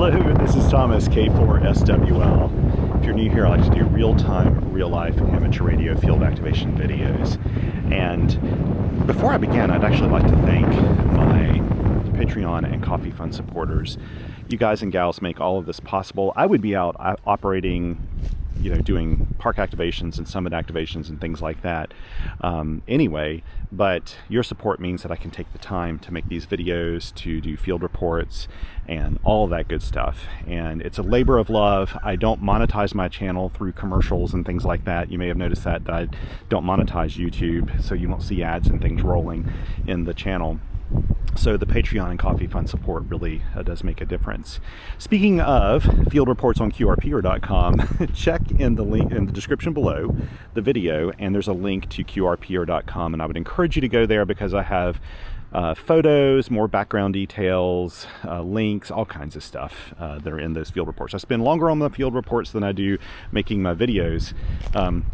Hello, this is Thomas, K4SWL. If you're new here, I like to do real-time, real-life amateur radio field activation videos. And before I begin, I'd actually like to thank my Patreon and Coffee Fund supporters. You guys and gals make all of this possible. I would be out operating, doing park activations and summit activations and things like that anyway, but your support means that I can take the time to make these videos, to do field reports and all that good stuff. And it's a labor of love. I don't monetize my channel through commercials and things like that. You may have noticed that I don't monetize YouTube, so you won't see ads and things rolling in the channel. So the Patreon and Coffee Fund support really does make a difference. Speaking of field reports on QRP.com, check in the link in the description below the video, and there's a link to QRP.com, and I would encourage you to go there because I have photos, more background details, links, all kinds of stuff that are in those field reports. I spend longer on the field reports than I do making my videos,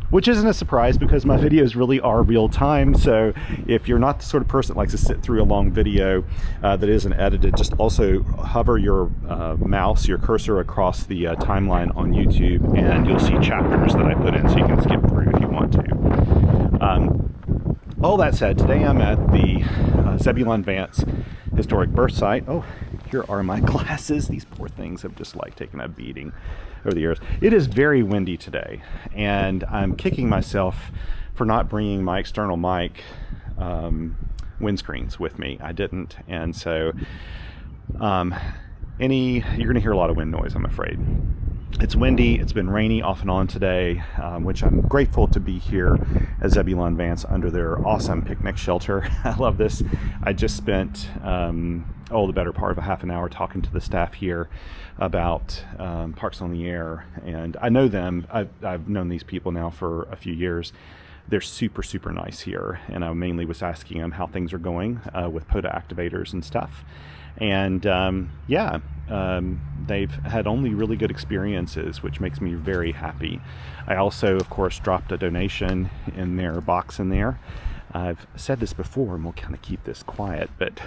which isn't a surprise because my videos really are real time. So if you're not the sort of person that likes to sit through a long video that isn't edited, just also hover your mouse, your cursor across the timeline on YouTube, and you'll see chapters that I put in so you can skip through if you want to. All that said, today I'm at the Zebulon Vance Historic Birth Site. Oh, here are my glasses. These poor things have just taken a beating over the years. It is very windy today, and I'm kicking myself for not bringing my external mic windscreens with me. I didn't, and so you're going to hear a lot of wind noise, I'm afraid. It's windy, it's been rainy off and on today, which I'm grateful to be here at Zebulon Vance under their awesome picnic shelter. I love this. I just spent the better part of a half an hour talking to the staff here about Parks on the Air, and I know them. I've known these people now for a few years. They're super, super nice here, and I mainly was asking them how things are going with POTA activators and stuff. And they've had only really good experiences, which makes me very happy. I also, of course, dropped a donation in their box in there. I've said this before, and we'll kind of keep this quiet, but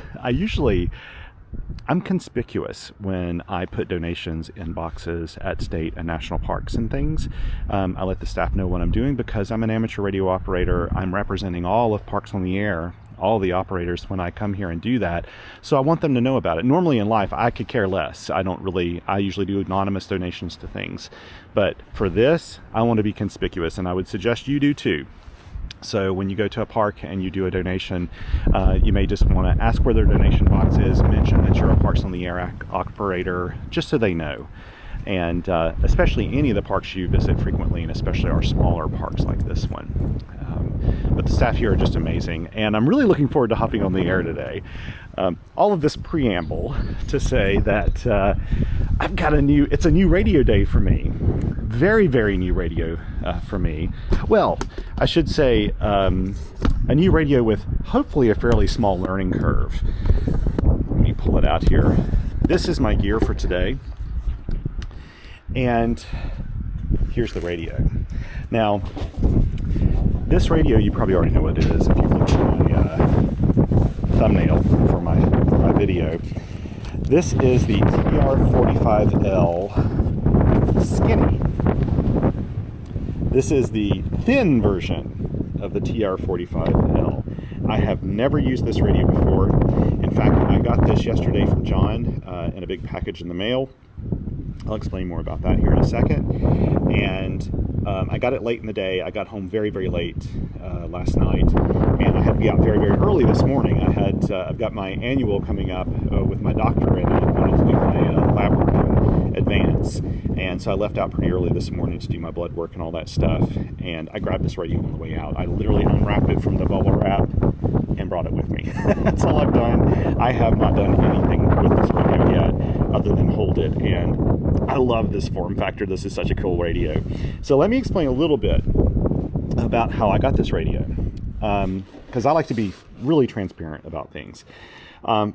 I'm conspicuous when I put donations in boxes at state and national parks and things. I let the staff know what I'm doing because I'm an amateur radio operator. I'm representing all of Parks on the Air, all the operators when I come here and do that. So I want them to know about it. Normally in life, I could care less. I usually do anonymous donations to things. But for this, I want to be conspicuous, and I would suggest you do too. So when you go to a park and you do a donation, you may just want to ask where their donation box is, mention that you're a Parks on the Air operator, just so they know. And especially any of the parks you visit frequently, and especially our smaller parks like this one. But the staff here are just amazing, and I'm really looking forward to hopping on the air today. All of this preamble to say that I've got it's a new radio day for me. Very, very new radio for me. Well, I should say a new radio with hopefully a fairly small learning curve. Let me pull it out here. This is my gear for today. And here's the radio. Now, this radio, you probably already know what it is if you look at my thumbnail for my video. This is the TR-45L Skinny. This is the thin version of the TR-45L. I have never used this radio before. In fact, I got this yesterday from John in a big package in the mail. I'll explain more about that here in a second. And I got it late in the day. I got home very, very late last night, and I had to be out very, very early this morning. I've got my annual coming up with my doctor, and I wanted to do my lab work in advance. And so I left out pretty early this morning to do my blood work and all that stuff. And I grabbed this radio on the way out. I literally unwrapped it from the bubble wrap and brought it with me. That's all I've done. I have not done anything with this radio yet other than hold it, and I love this form factor. This is such a cool radio. So let me explain a little bit about how I got this radio, because I like to be really transparent about things.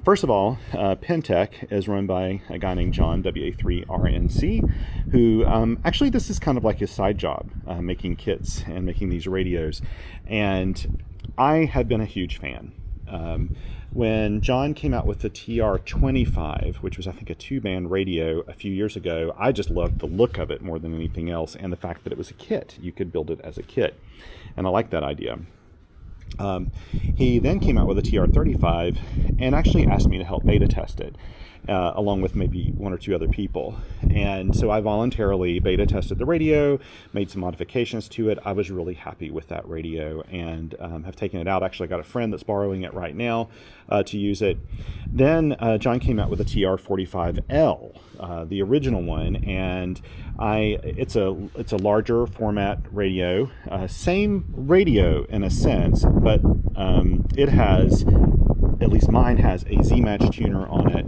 First of all, Penntek is run by a guy named John, WA3RNC, who actually this is kind of like his side job, making kits and making these radios. And I have been a huge fan When John came out with the TR-25, which was, I think, a 2-band radio a few years ago, I just loved the look of it more than anything else, and the fact that it was a kit. You could build it as a kit, and I like that idea. He then came out with a TR-35 and actually asked me to help beta test it, along with maybe 1 or 2 other people. And so I voluntarily beta tested the radio, made some modifications to it. I was really happy with that radio, and have taken it out. Actually, I got a friend that's borrowing it right now to use it. Then John came out with a TR-45L, the original one, and it's a larger format radio, same radio in a sense, but it has, at least mine has, a Z-Match tuner on it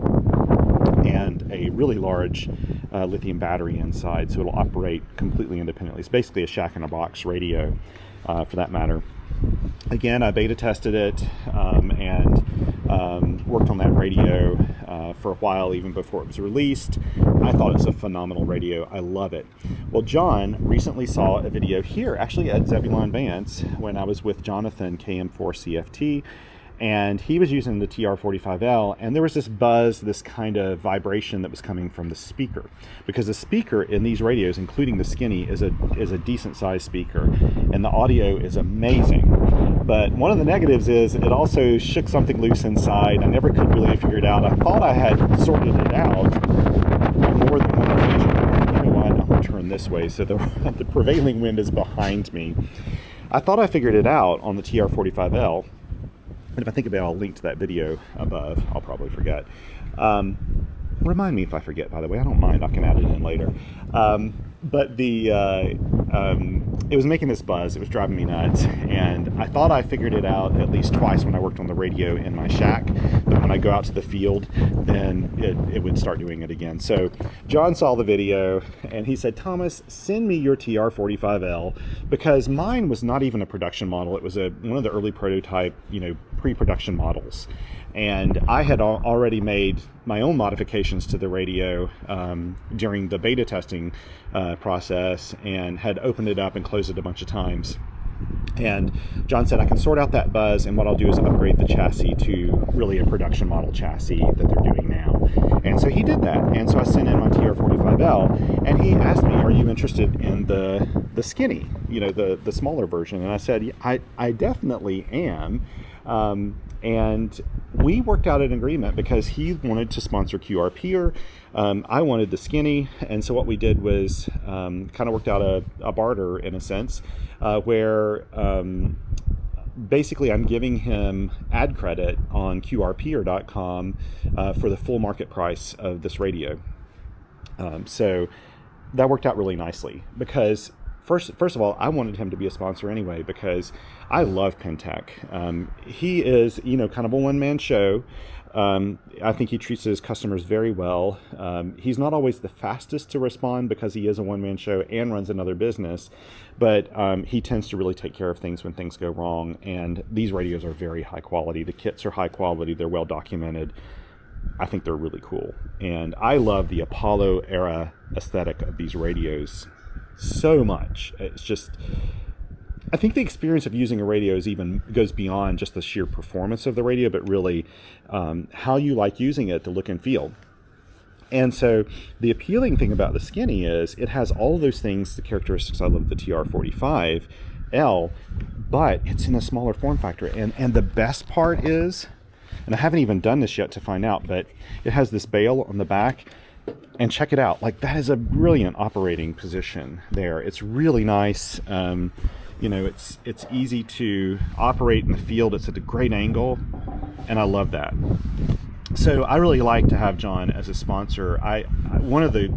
and a really large lithium battery inside, so it'll operate completely independently. It's basically a shack-in-a-box radio, for that matter. Again, I beta tested it and worked on that radio for a while, even before it was released. I thought it's a phenomenal radio. I love it. Well, John recently saw a video here, actually at Zebulon Vance, when I was with Jonathan, KM4CFT, and he was using the TR-45L, and there was this buzz, this kind of vibration that was coming from the speaker, because the speaker in these radios, including the Skinny, is a decent sized speaker, and the audio is amazing. But one of the negatives is it also shook something loose inside. I never could really figure it out. I thought I had sorted it out on more than one occasion. You know what? I'm going to turn this way so the prevailing wind is behind me. I thought I figured it out on the TR-45L. And if I think about it, I'll link to that video above. I'll probably forget. Remind me if I forget, by the way. I don't mind. I can add it in later. But it was making this buzz. It was driving me nuts. And I thought I figured it out at least twice when I worked on the radio in my shack. But when I go out to the field, then it would start doing it again. So John saw the video and he said, Thomas, send me your TR-45L, because mine was not even a production model. It was one of the early prototype, pre-production models. And I had already made my own modifications to the radio during the beta testing process, and had opened it up and closed it a bunch of times. And John said, I can sort out that buzz, and what I'll do is upgrade the chassis to really a production model chassis that they're doing now. And so he did that. And so I sent in my TR-45L, and he asked me, are you interested in the Skinny, the smaller version? And I said, I definitely am. And we worked out an agreement, because he wanted to sponsor QRP, I wanted the Skinny, and so what we did was kind of worked out a barter, in a sense, where basically I'm giving him ad credit on QRP.com for the full market price of this radio. So that worked out really nicely, because First of all, I wanted him to be a sponsor anyway, because I love Penntek. He is, kind of a one-man show. I think he treats his customers very well. He's not always the fastest to respond, because he is a one-man show and runs another business, but he tends to really take care of things when things go wrong. And these radios are very high quality. The kits are high quality. They're well documented. I think they're really cool. And I love the Apollo era aesthetic of these radios so much. It's just, I think the experience of using a radio goes beyond just the sheer performance of the radio, but really how you like using it, the look and feel. And so the appealing thing about the Skinny is it has all of those things, the characteristics I love of the TR-45L, but it's in a smaller form factor. And the best part is, and I haven't even done this yet to find out, but it has this bail on the back. And check it out, that is a brilliant operating position there. It's really nice. It's easy to operate in the field. It's at a great angle, and I love that. So I really like to have John as a sponsor. One of the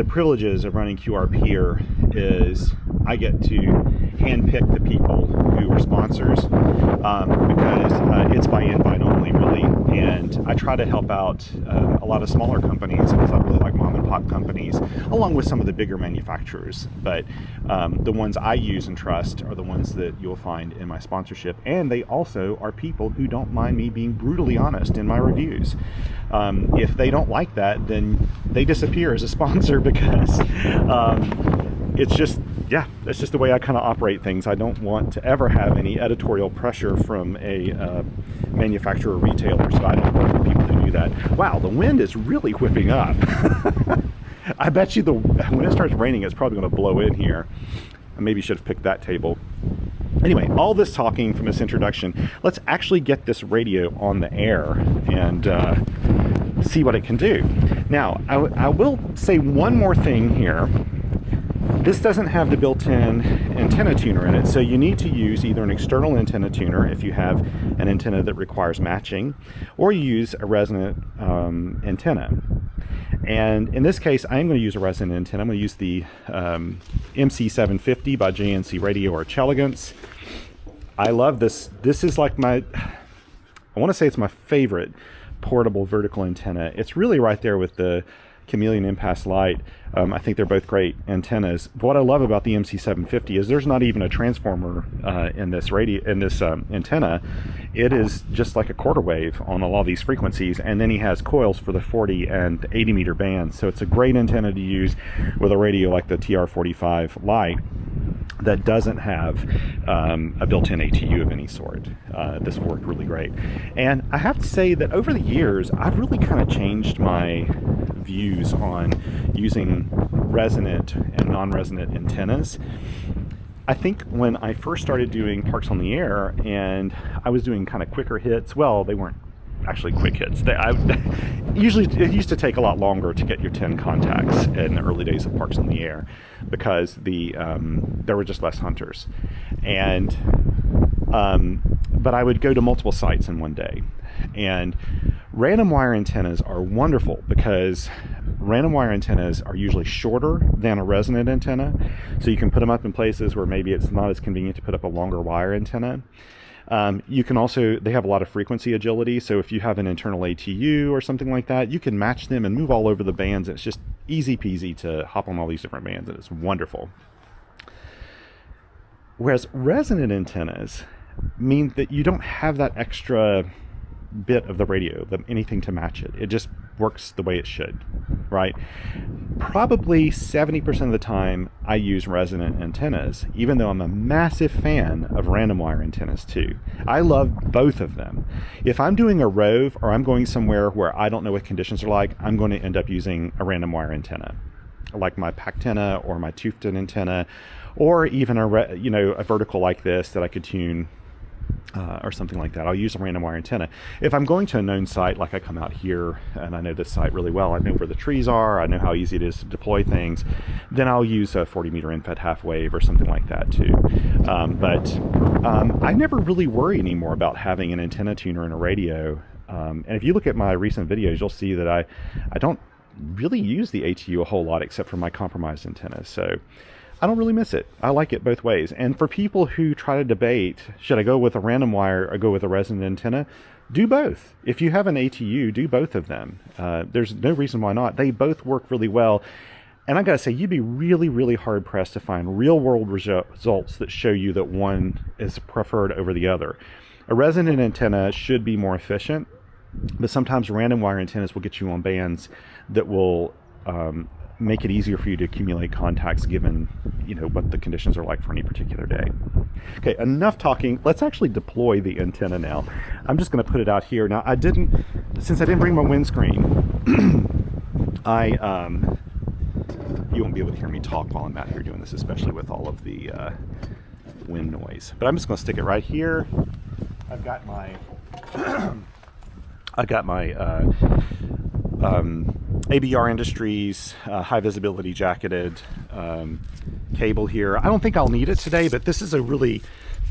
privileges of running QRP is I get to handpick the people who are sponsors, because it's by invite only, really. And I try to help out a lot of smaller companies, because I really like mom and pop companies, along with some of the bigger manufacturers. But the ones I use and trust are the ones that you'll find in my sponsorship. And they also are people who don't mind me being brutally honest in my reviews. If they don't like that, then they disappear as a sponsor, because it's just, yeah, that's just the way I kind of operate things. I don't want to ever have any editorial pressure from a manufacturer or retailer, so I don't work with people who do that. Wow, the wind is really whipping up. I bet you when it starts raining, it's probably going to blow in here. I maybe should have picked that table. Anyway, all this talking from this introduction, let's actually get this radio on the air and see what it can do. Now, I will say one more thing here. This doesn't have the built-in antenna tuner in it, so you need to use either an external antenna tuner if you have an antenna that requires matching, or you use a resonant antenna. And in this case, I'm going to use a resonant antenna. I'm going to use the MC750 by JNC Radio or Chelegance. I love this. This is like I want to say it's my favorite portable vertical antenna. It's really right there with the Chameleon Impasse Light. I think they're both great antennas. What I love about the MC750 is there's not even a transformer in this antenna. It is just like a quarter wave on a lot of these frequencies, and then he has coils for the 40 and 80 meter bands. So it's a great antenna to use with a radio like the TR-45 Lite that doesn't have a built-in ATU of any sort. This worked really great. And I have to say that over the years, I've really kind of changed my views on using resonant and non-resonant antennas. I think when I first started doing Parks on the Air and I was doing kind of quicker hits, well, they weren't actually quick hits. Usually it used to take a lot longer to get your 10 contacts in the early days of Parks on the Air because there were just less hunters. And but I would go to multiple sites in one day. And random wire antennas are wonderful because random wire antennas are usually shorter than a resonant antenna. So you can put them up in places where maybe it's not as convenient to put up a longer wire antenna. You can also, they have a lot of frequency agility. So if you have an internal ATU or something like that, you can match them and move all over the bands. It's just easy peasy to hop on all these different bands, and it's wonderful. Whereas resonant antennas mean that you don't have that extra bit of the radio, anything to match it. It just works the way it should, right? Probably 70% of the time I use resonant antennas, even though I'm a massive fan of random wire antennas too. I love both of them. If I'm doing a rove or I'm going somewhere where I don't know what conditions are like, I'm going to end up using a random wire antenna, like my Pactenna or my Tufton antenna, or even a vertical like this that I could tune or something like that. I'll use a random wire antenna. If I'm going to a known site, like I come out here and I know this site really well, I know where the trees are, I know how easy it is to deploy things, then I'll use a 40 meter infed half wave or something like that too. But I never really worry anymore about having an antenna tuner in a radio. And if you look at my recent videos, you'll see that I don't really use the ATU a whole lot except for my compromised antennas. So I don't really miss it. I like it both ways. And for people who try to debate, should I go with a random wire or go with a resonant antenna? Do both. If you have an ATU, do both of them. There's no reason why not. They both work really well. And I gotta say, you'd be really, really hard pressed to find real world results that show you that one is preferred over the other. A resonant antenna should be more efficient, but sometimes random wire antennas will get you on bands that will make it easier for you to accumulate contacts given what the conditions are like for any particular day. Okay, enough talking. Let's actually deploy the antenna now. I'm just going to put it out here. Now since I didn't bring my windscreen, you won't be able to hear me talk while I'm out here doing this, especially with all of the wind noise. But I'm just going to stick it right here. I've got my ABR Industries high visibility jacketed cable here. I don't think I'll need it today, but this is a really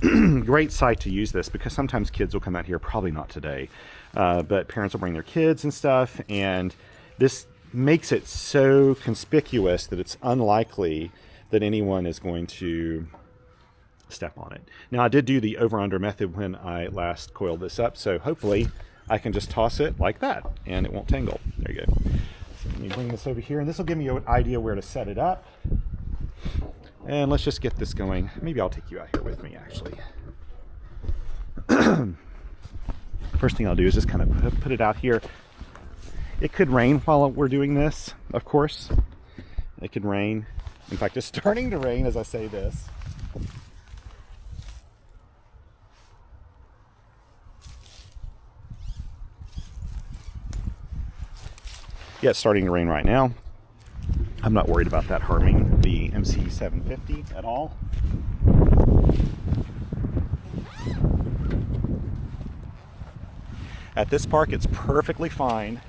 great site to use this because sometimes kids will come out here, probably not today, but parents will bring their kids and stuff, and this makes it so conspicuous that it's unlikely that anyone is going to step on it. Now, I did do the over-under method when I last coiled this up, so hopefully I can just toss it like that and it won't tangle. There you go. So let me bring this over here, and this will give me an idea where to set it up. And let's just get this going. Maybe I'll take you out here with me, actually. First thing I'll do is just kind of put it out here. It could rain while we're doing this, of course. It could rain. In fact, it's starting to rain as I say this. Yeah, it's starting to rain right now. I'm not worried about that harming the MC750 at all. At this park, it's perfectly fine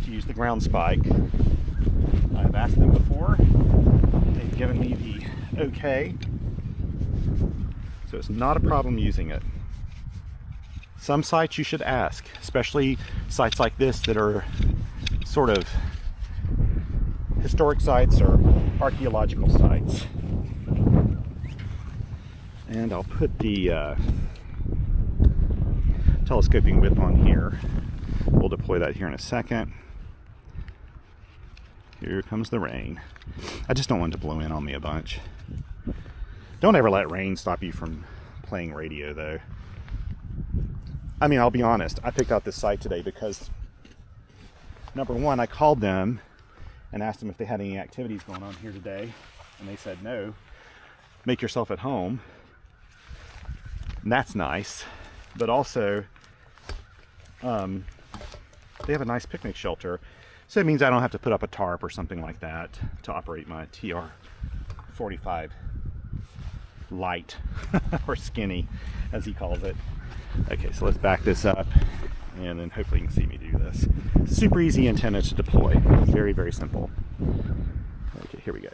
to use the ground spike. I've asked them before. They've given me the okay. So it's not a problem using it. Some sites you should ask, especially sites like this that are sort of historic sites or archaeological sites. And I'll put the telescoping width on here. We'll deploy that here in a second. Here comes the rain. I just don't want it to blow in on me a bunch. Don't ever let rain stop you from playing radio though. I mean, I'll be honest, I picked out this site today because number one, I called them and asked them if they had any activities going on here today, and they said no. Make yourself at home. And that's nice, but also they have a nice picnic shelter, so it means I don't have to put up a tarp or something like that to operate my TR-45 light or skinny as he calls it. Okay, so let's back this up and then hopefully you can see me do this. Super easy antenna to deploy. Very, very simple. Okay, here we go.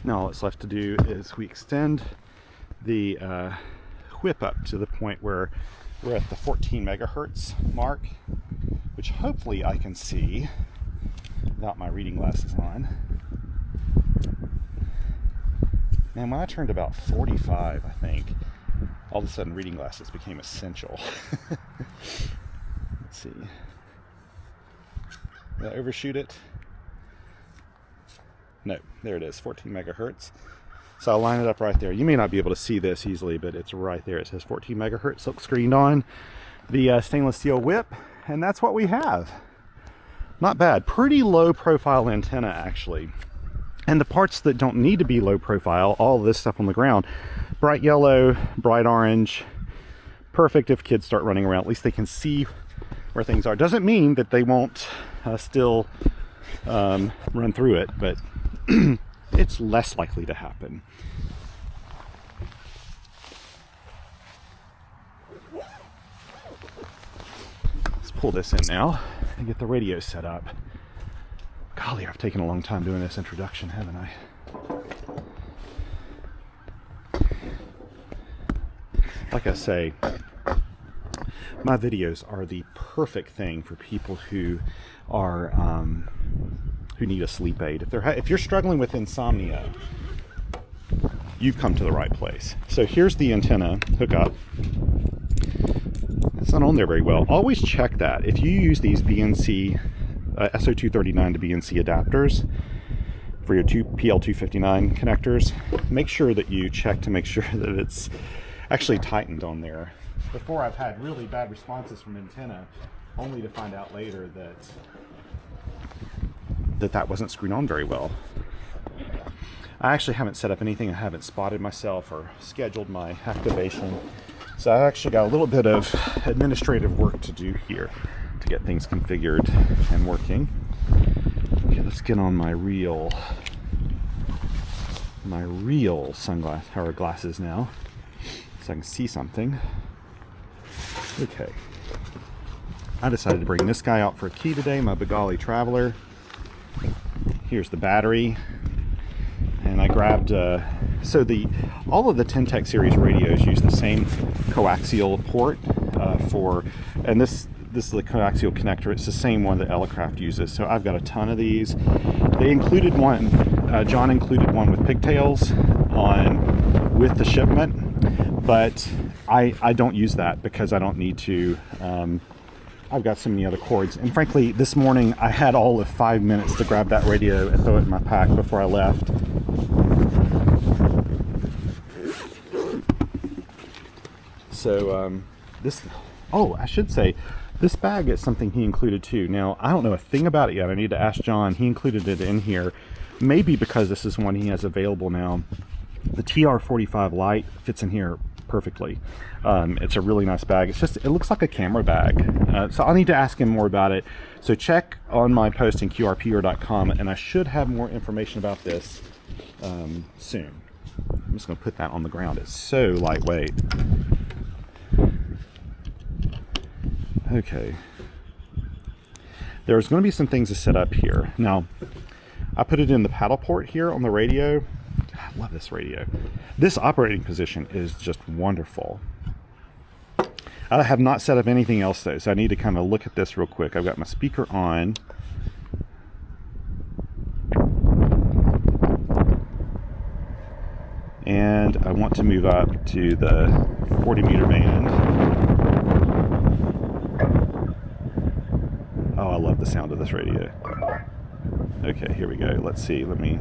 Now all that's left to do is we extend the whip up to the point where we're at the 14 megahertz mark, which hopefully I can see without my reading glasses on. And when I turned about 45, I think, all of a sudden reading glasses became essential. Let's see. Did I overshoot it? No, there it is, 14 megahertz. So I'll line it up right there. You may not be able to see this easily, but it's right there. It says 14 megahertz silk screened on the stainless steel whip, and that's what we have. Not bad. Pretty low profile antenna, actually. And the parts that don't need to be low profile, all of this stuff on the ground, bright yellow, bright orange, perfect if kids start running around. At least they can see where things are. Doesn't mean that they won't still run through it, but it's less likely to happen. Let's pull this in now and get the radio set up. Golly, I've taken a long time doing this introduction, haven't I? Like I say, my videos are the perfect thing for people who are who need a sleep aid. If you're struggling with insomnia, you've come to the right place. So here's the antenna hookup. It's not on there very well. Always check that. If you use these BNC SO239 to BNC adapters for your PL259 connectors, make sure that you check to make sure that it's actually tightened on there. Before, I've had really bad responses from antenna, only to find out later that wasn't screwed on very well. I actually haven't set up anything. I haven't spotted myself or scheduled my activation. So I actually got a little bit of administrative work to do here to get things configured and working. Okay, let's get on my real sunglass or glasses now, so I can see something. Okay. I decided to bring this guy out for a key today, my Bengali Traveler. Here's the battery. And I grabbed, all of the Penntek series radios use the same coaxial port and this is the coaxial connector. It's the same one that Elecraft uses. So I've got a ton of these. They included one, John included one with pigtails with the shipment, but I don't use that because I don't need to. I've got so many other cords, and frankly this morning I had all of 5 minutes to grab that radio and throw it in my pack before I left. So I should say this bag is something he included too. Now I don't know a thing about it yet. I need to ask John. He included it in here, maybe because this is one he has available now. The TR-45 Lite fits in here perfectly. It's a really nice bag. It looks like a camera bag. So I'll need to ask him more about it. So check on my post in QRP.com, and I should have more information about this soon. I'm just going to put that on the ground. It's so lightweight. Okay. There's going to be some things to set up here. Now, I put it in the paddle port here on the radio. I love this radio. This operating position is just wonderful. I have not set up anything else though, so I need to kind of look at this real quick. I've got my speaker on. And I want to move up to the 40 meter band. Oh, I love the sound of this radio. Okay, here we go. Let's see. Let me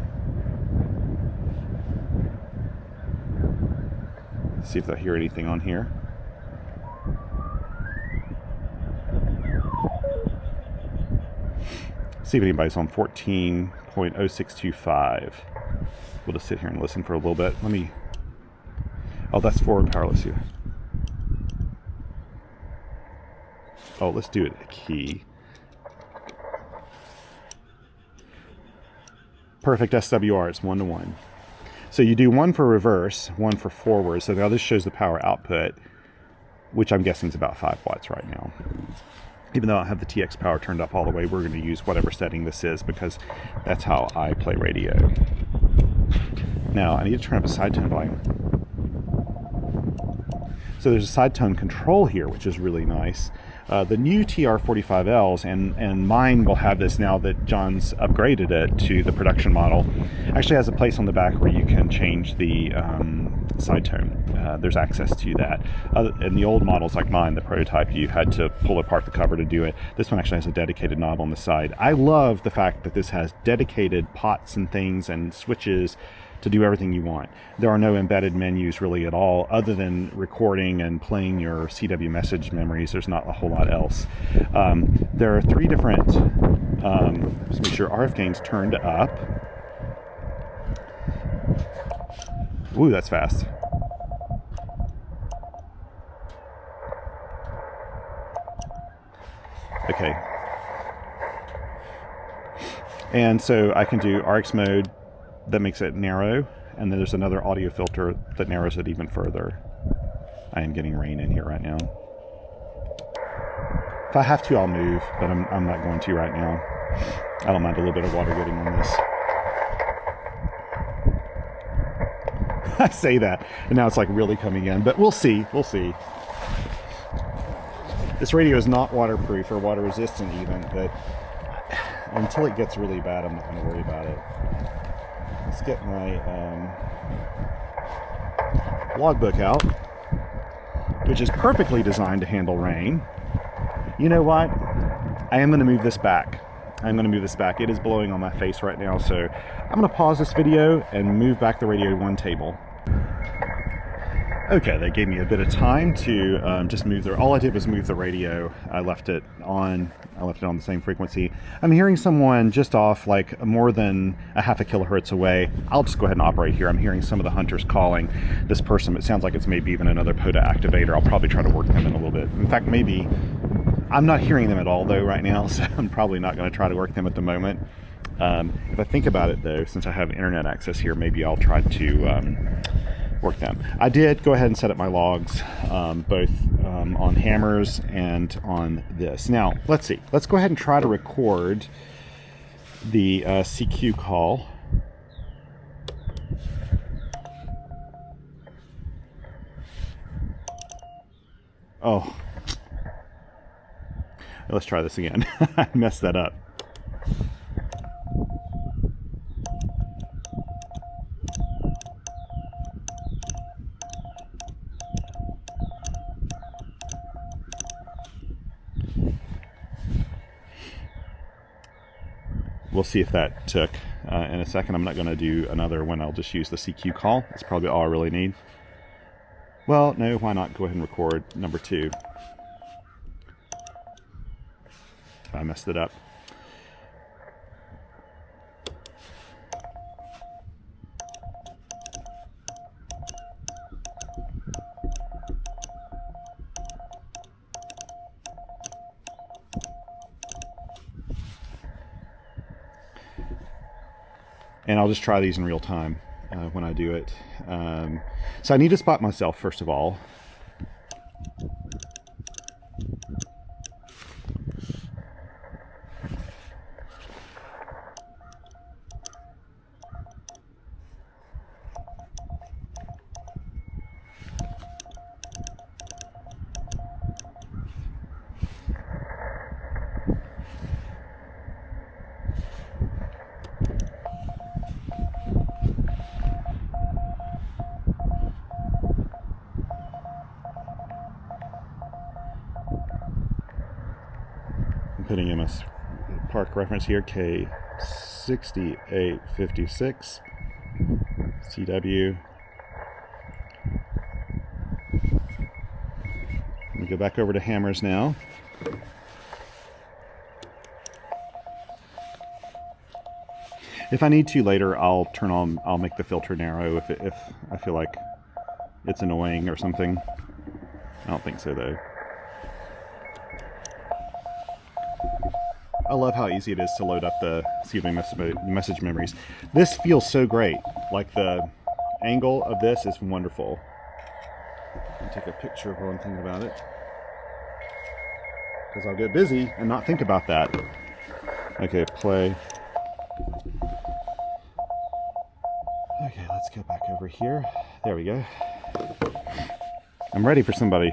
see if I hear anything on here. See if anybody's on 14.0625. We'll just sit here and listen for a little bit. Oh, that's forward power. Let's see. Oh, let's do it a key. Perfect SWR, it's 1-to-1. So you do one for reverse, one for forward. So now this shows the power output, which I'm guessing is about 5 watts right now. Even though I have the TX power turned up all the way, we're going to use whatever setting this is because that's how I play radio. Now I need to turn up a side tone volume. So there's a side tone control here, which is really nice. The new TR-45Ls, and mine will have this now that John's upgraded it to the production model, actually has a place on the back where you can change the side tone. There's access to that. In the old models like mine, the prototype, you had to pull apart the cover to do it. This one actually has a dedicated knob on the side. I love the fact that this has dedicated pots and things and switches to do everything you want. There are no embedded menus really at all, other than recording and playing your CW message memories. There's not a whole lot else. There are 3 different, let's make sure RF gain's turned up. Ooh, that's fast. Okay. And so I can do RX mode, that makes it narrow, and then there's another audio filter that narrows it even further. I am getting rain in here right now. If I have to, I'll move, but I'm not going to right now. I don't mind a little bit of water getting on this. I say that, and now it's like really coming in, but we'll see, we'll see. This radio is not waterproof or water resistant even, but until it gets really bad, I'm not going to worry about it. Let's get my logbook out, which is perfectly designed to handle rain. You know what? I am going to move this back. I'm going to move this back. It is blowing on my face right now, so I'm going to pause this video and move back the radio to one table. Okay, they gave me a bit of time to just move the. All I did was move the radio. I left it on. I left it on the same frequency. I'm hearing someone just off like more than a half a kilohertz away. I'll just go ahead and operate here. I'm hearing some of the hunters calling this person. It sounds like it's maybe even another POTA activator. I'll probably try to work them in a little bit. In fact, maybe I'm not hearing them at all though right now, so I'm probably not going to try to work them at the moment. If I think about it though, since I have internet access here, maybe I'll try to work them. I did go ahead and set up my logs, both on hammers and on this. Now, let's see. Let's go ahead and try to record the CQ call. Oh. Let's try this again. I messed that up. We'll see if that took. In a second, I'm not going to do another one. I'll just use the CQ call. That's probably all I really need. Well, no, why not go ahead and record number 2. I messed it up. And I'll just try these in real time when I do it. So I need to spot myself, first of all. Putting in a park reference here, K6856 CW. Let me go back over to hammers now. If I need to later, I'll make the filter narrow if I feel like it's annoying or something. I don't think so though. I love how easy it is to load up the message memories. This feels so great. Like the angle of this is wonderful. I'll take a picture while I'm thinking about it, because I'll get busy and not think about that. Okay, play. Okay, let's go back over here. There we go. I'm ready for somebody.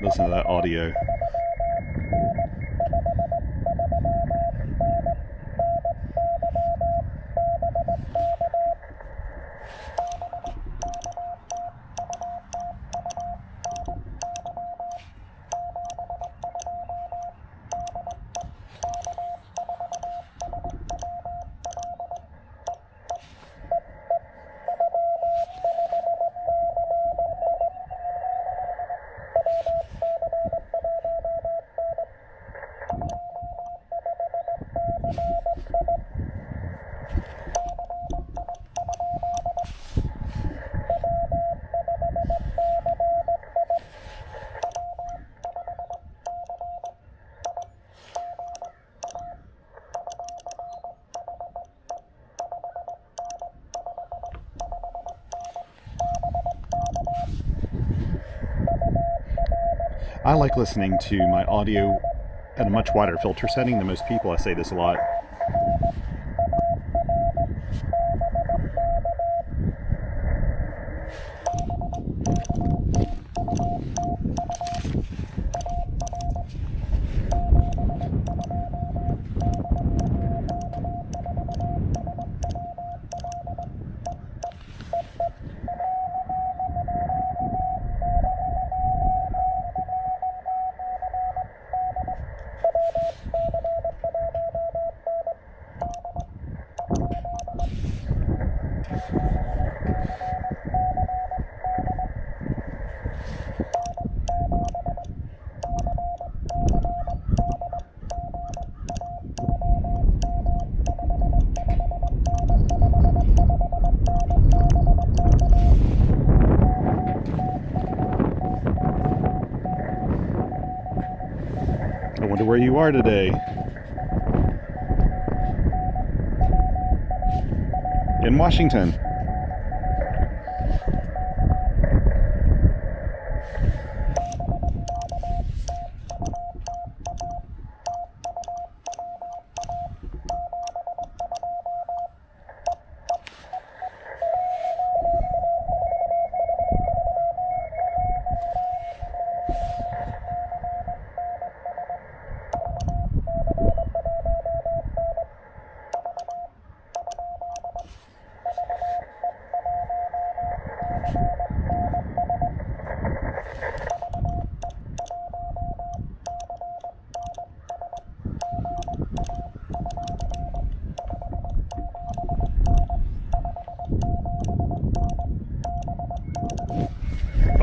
Listen to that audio. I like listening to my audio at a much wider filter setting than most people. I say this a lot. wonder where you are today. In Washington.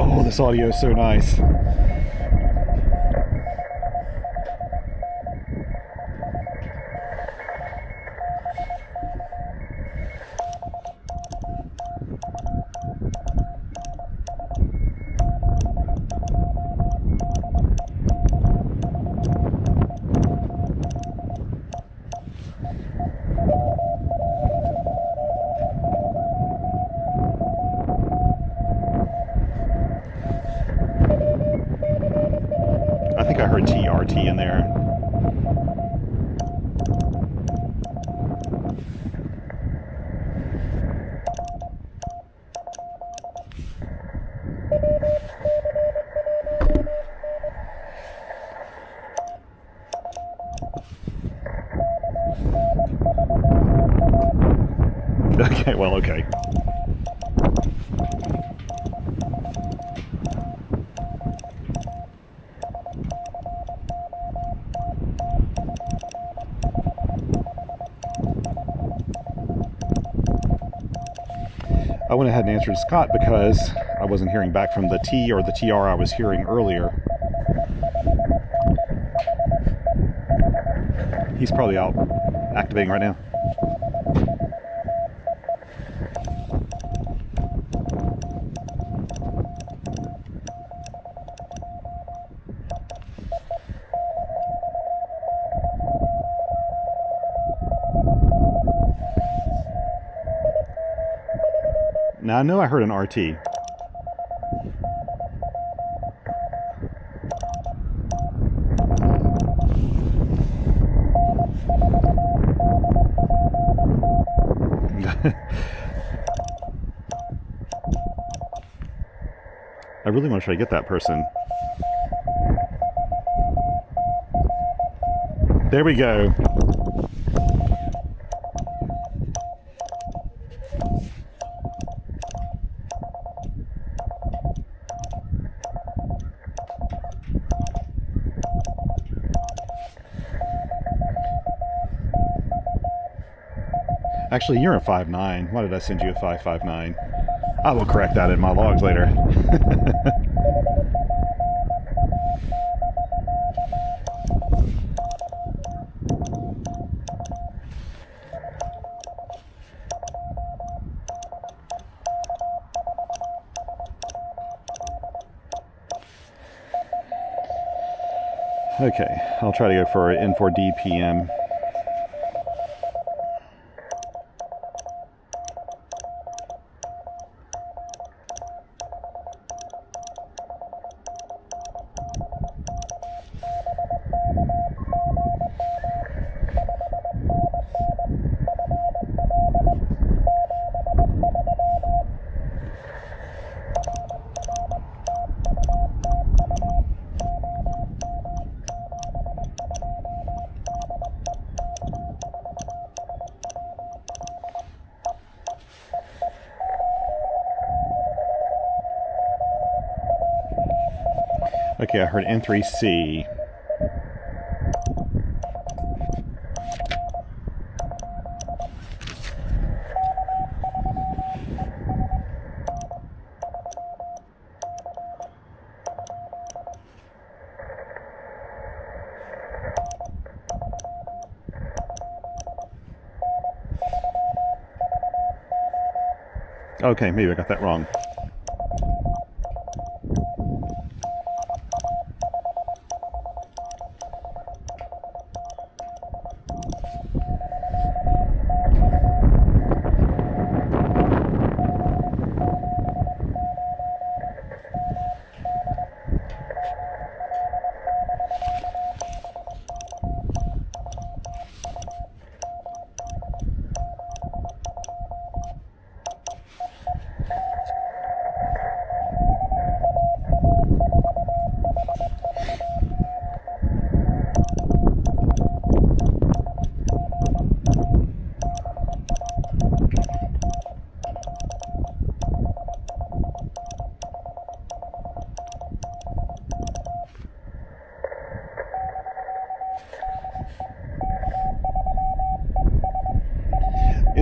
Oh, this audio is so nice. I think I heard TRT in there. Okay, well, okay. I went ahead and answered Scott because I wasn't hearing back from the T or the TR I was hearing earlier. He's probably out activating right now. Now I know I heard an RT. I really want to try to get that person. There we go. Actually, you're a 5.9. Why did I send you a 5.59? I will correct that in my logs later. Okay, I'll try to go for N4D PM. Okay, I heard N3C. Okay, maybe I got that wrong.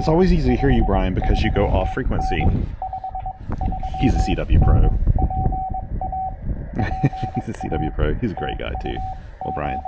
It's always easy to hear you, Brian, because you go off frequency. He's a CW pro. He's a CW pro. He's a great guy, too. Well, Brian.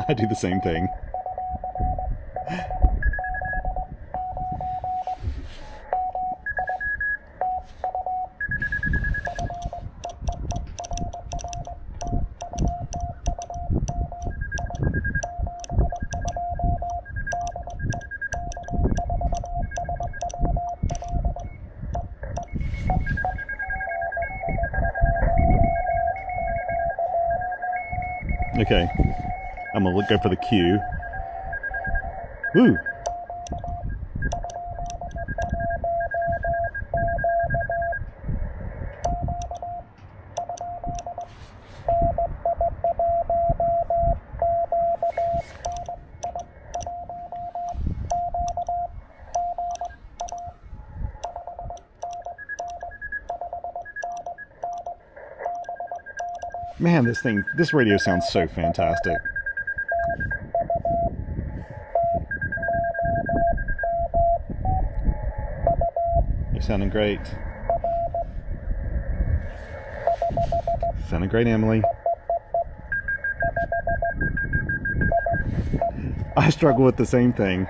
I do the same thing. Okay, I'm gonna go for the Q. Woo! Man, this radio sounds so fantastic. You're sounding great. Sounding great, Emily. I struggle with the same thing.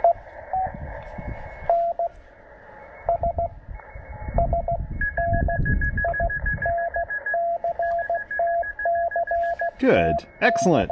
Good. Excellent.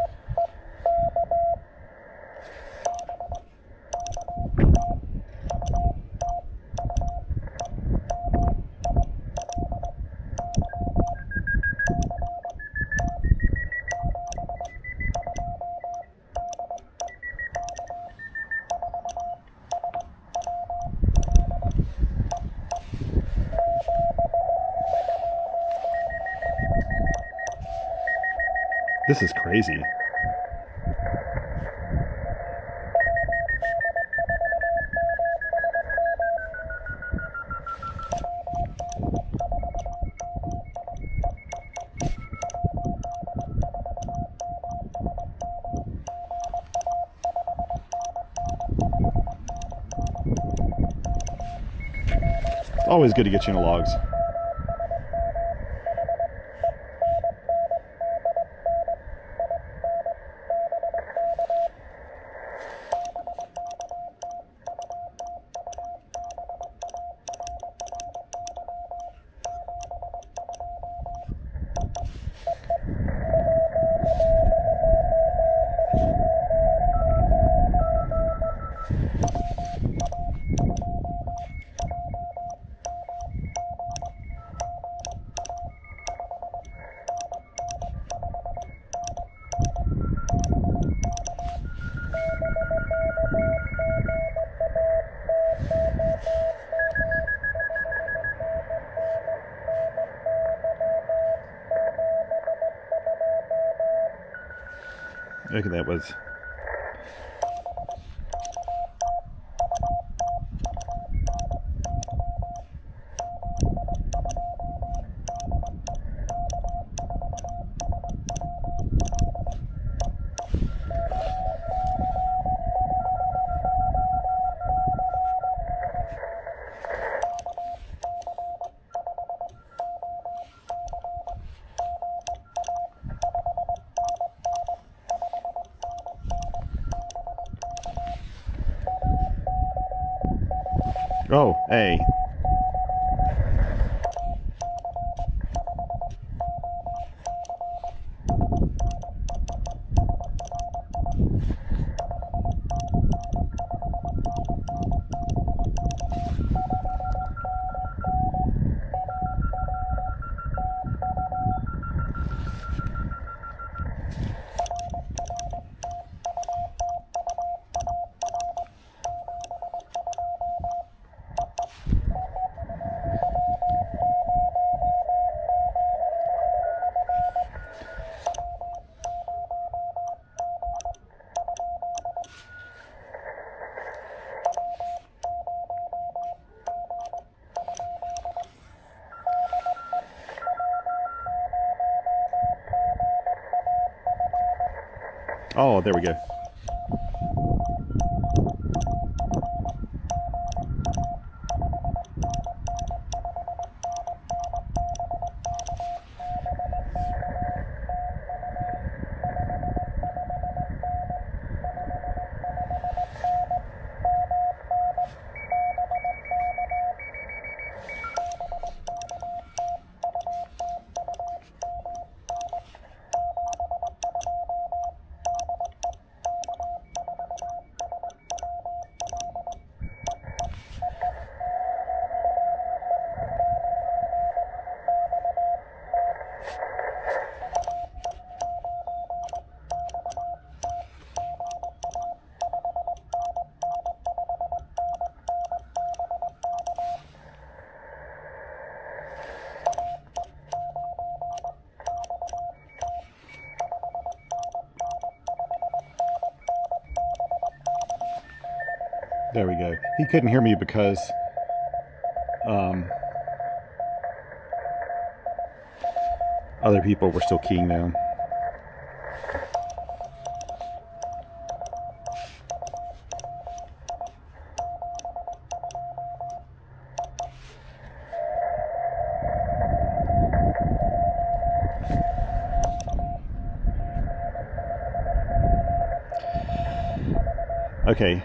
This is crazy. It's always good to get you in the logs. Look at that was. Oh, hey. Oh, there we go. There we go. He couldn't hear me because other people were still keying down. Okay.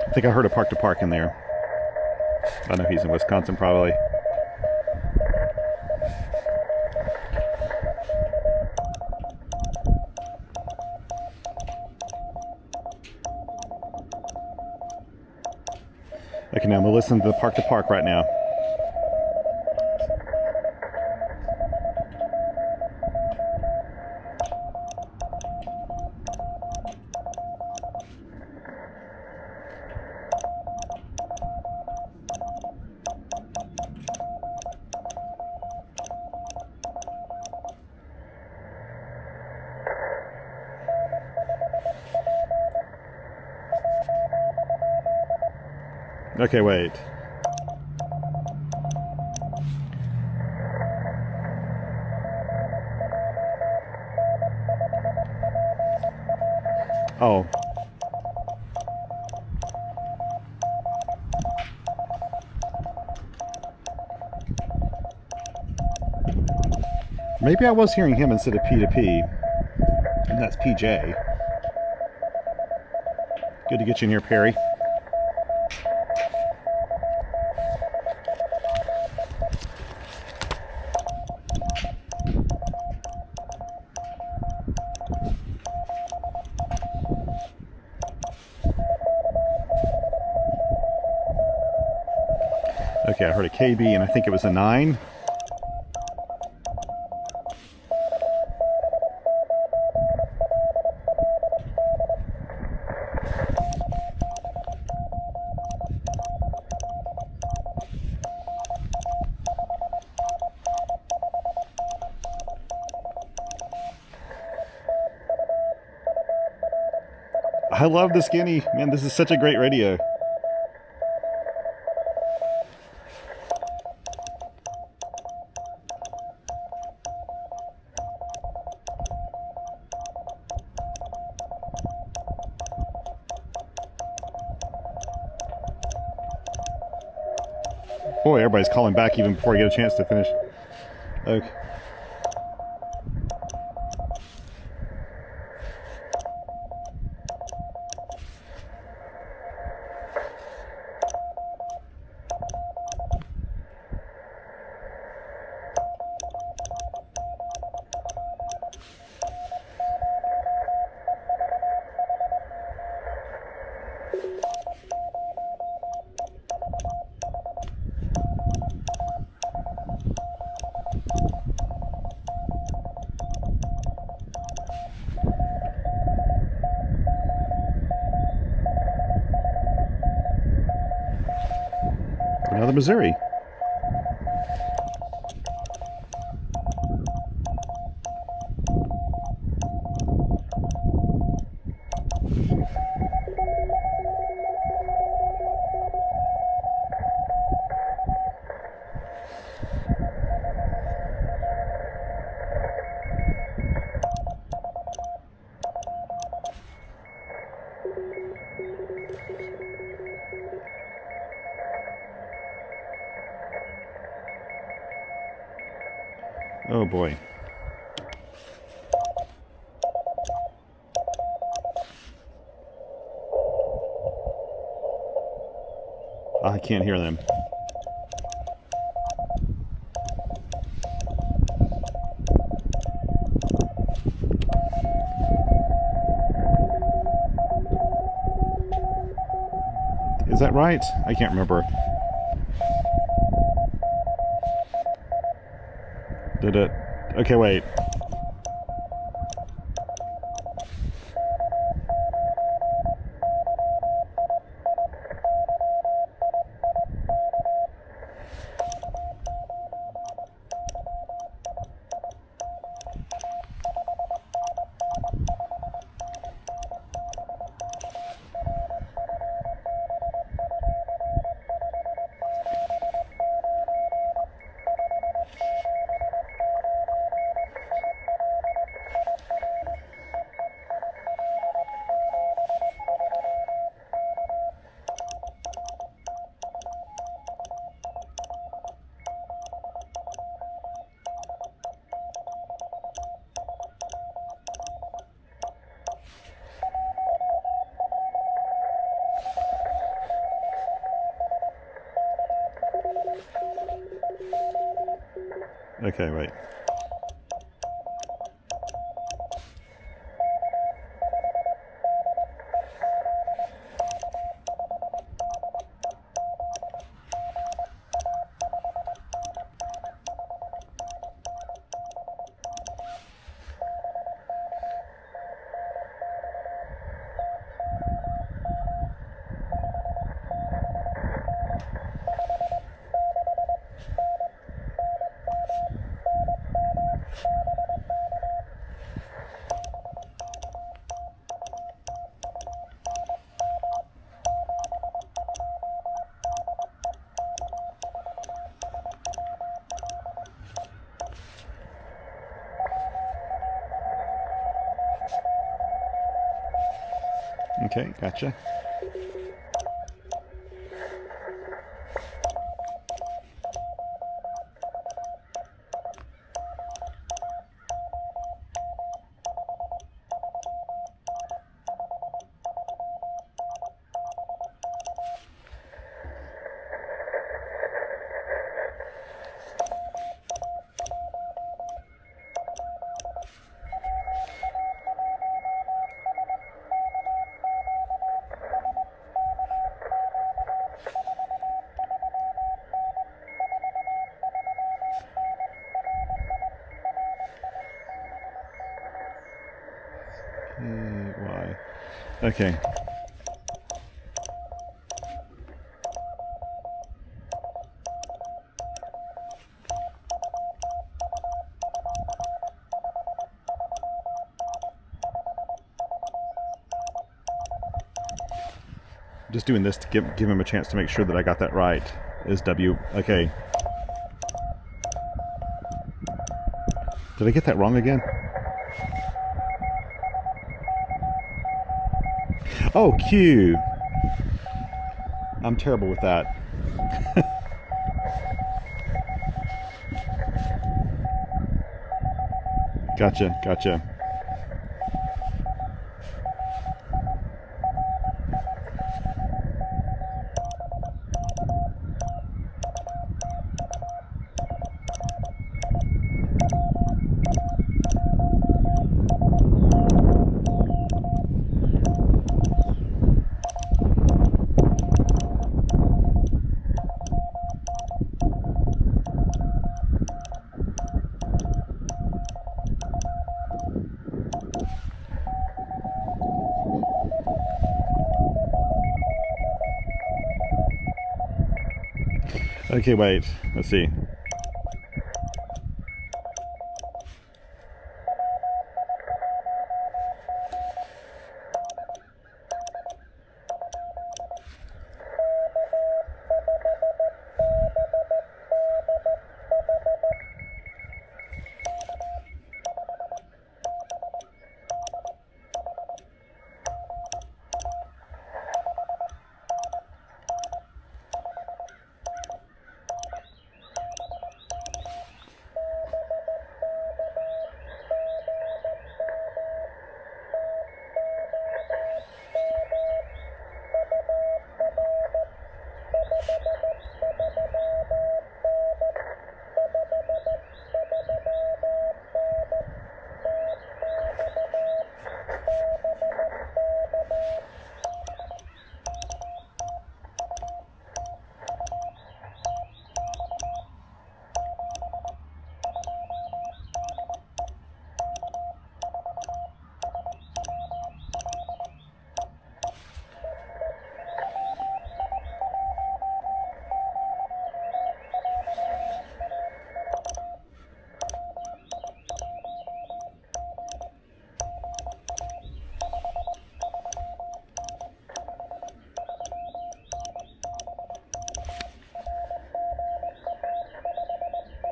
I think I heard a park to park in there. I know he's in Wisconsin probably. Okay, now I'm gonna listen to the park to park right now. Okay, wait. Oh. Maybe I was hearing him instead of P to P. And that's PJ. Good to get you in here, Perry. Okay, I heard a KB and I think it was a 9. I love the Skinny. Man, this is such a great radio. Boy, everybody's calling back even before I get a chance to finish. Okay. Another Missouri. Oh boy. I can't hear them. Is that right? I can't remember. Did it? Okay, wait. Okay, wait. Okay, gotcha. Why? Okay. Just doing this to give him a chance to make sure that I got that right. Is W. Okay. Did I get that wrong again? Oh, Q. I'm terrible with that. Gotcha, gotcha. Okay, wait, let's see.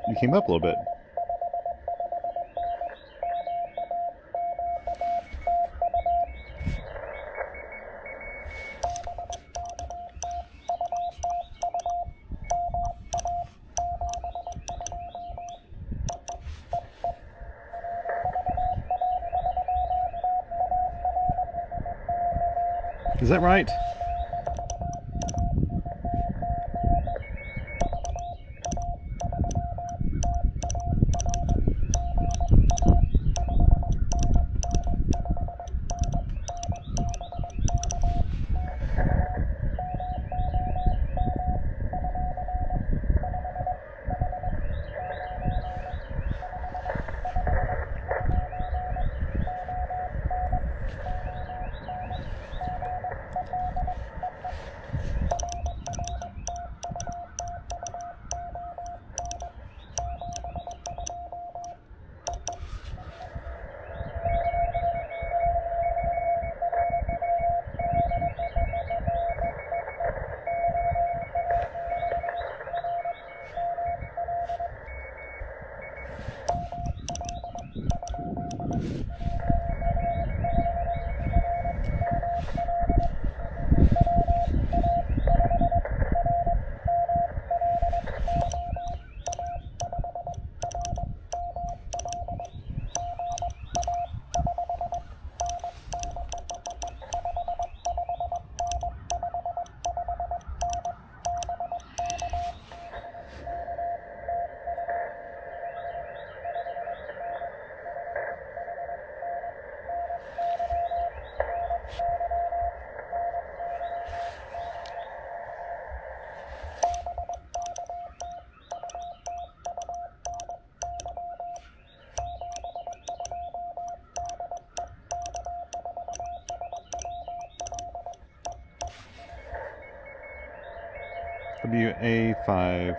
You came up a little bit. Is that right? WA5RML.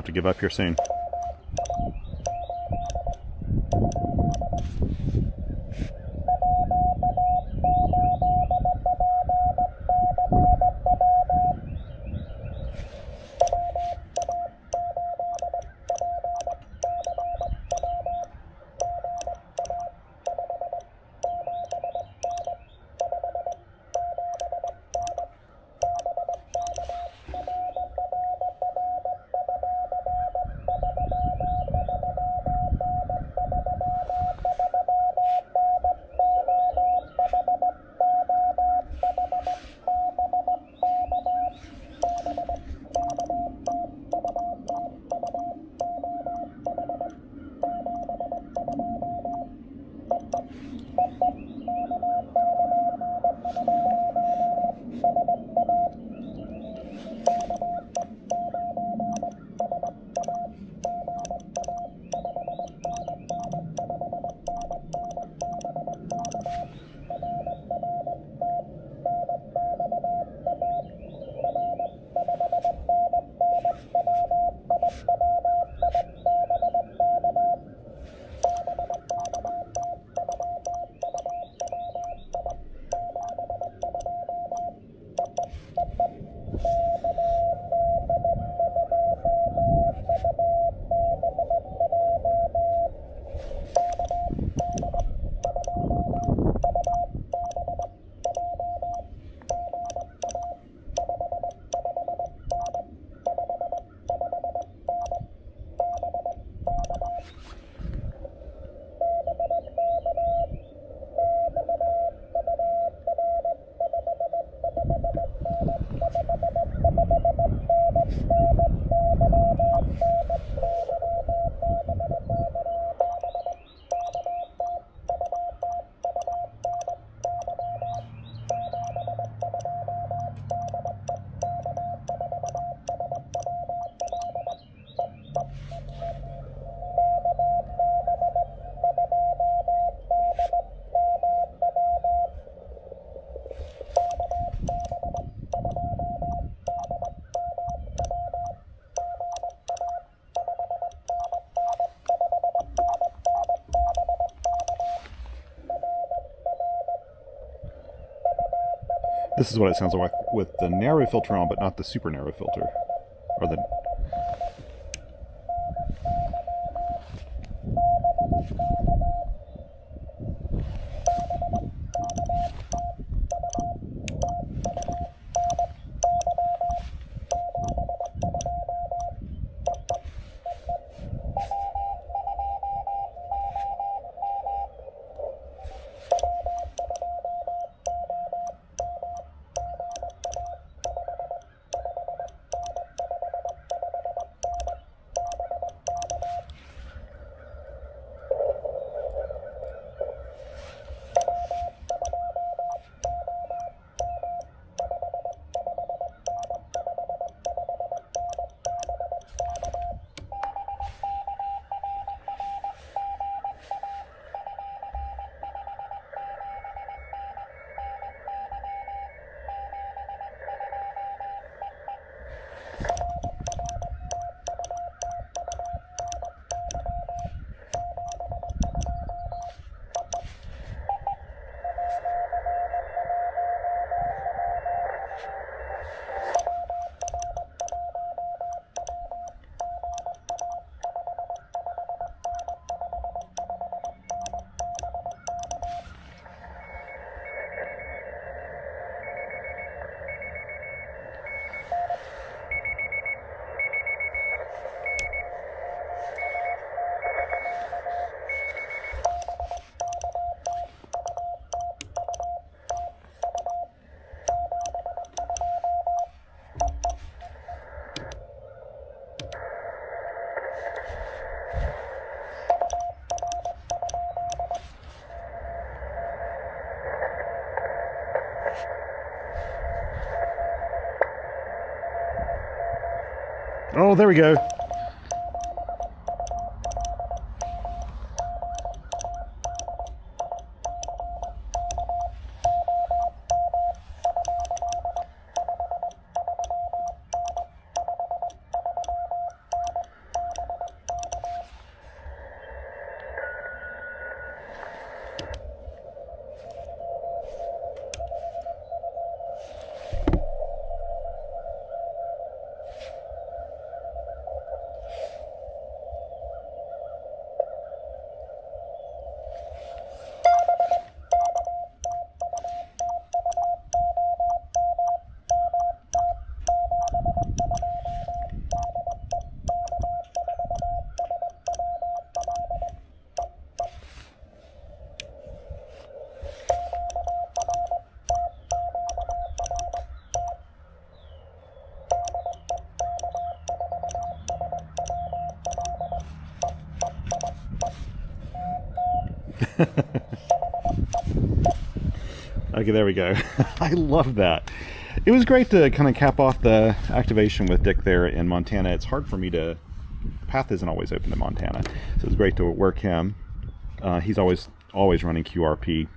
to give up here soon. This is what it sounds like with the narrow filter on, but not the super narrow filter. Or the... Oh, there we go. Okay, there we go. I love that. It was great to kind of cap off the activation with Dick there in Montana. It's hard for me to, the path isn't always open to Montana, so it was great to work him. He's always running QRP.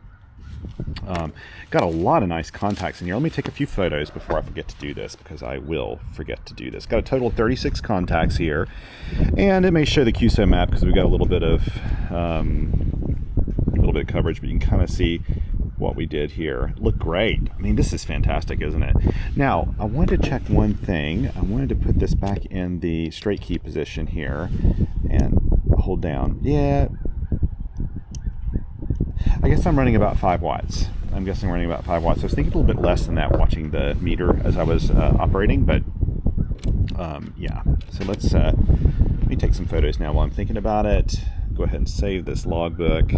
Got a lot of nice contacts in here. Let me take a few photos before I forget to do this, because I will forget to do this. Got a total of 36 contacts here, and it may show the QSO map because we've got a little bit of coverage, but you can kind of see what we did here. Look great. I mean, this is fantastic, isn't it? Now, I wanted to check one thing. I wanted to put this back in the straight key position here and hold down. Yeah. I guess I'm running about 5 watts. I'm guessing I'm running about 5 watts. I was thinking a little bit less than that watching the meter as I was operating, but yeah. So let me take some photos now while I'm thinking about it. Go ahead and save this logbook.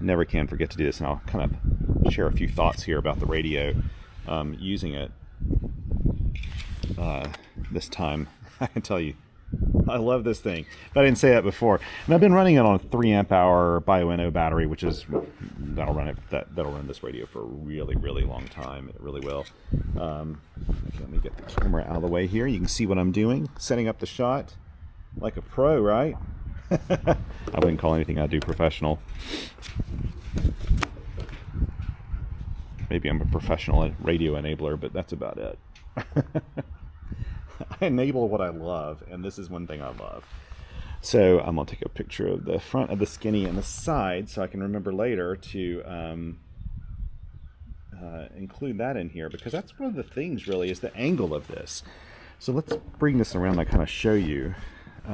Never can forget to do this, and I'll kind of share a few thoughts here about the radio using it this time. I can tell you, I love this thing. But I didn't say that before. And I've been running it on a 3 amp hour BioNO battery, which is that'll run this radio for a really, really long time. It really will. Okay, let me get the camera out of the way here. You can see what I'm doing, setting up the shot like a pro, right? I wouldn't call anything I do professional. Maybe I'm a professional radio enabler, but that's about it. I enable what I love, and this is one thing I love. So I'm going to take a picture of the front of the Skinny and the side so I can remember later to include that in here, because that's one of the things really is the angle of this. So let's bring this around and kind of show you.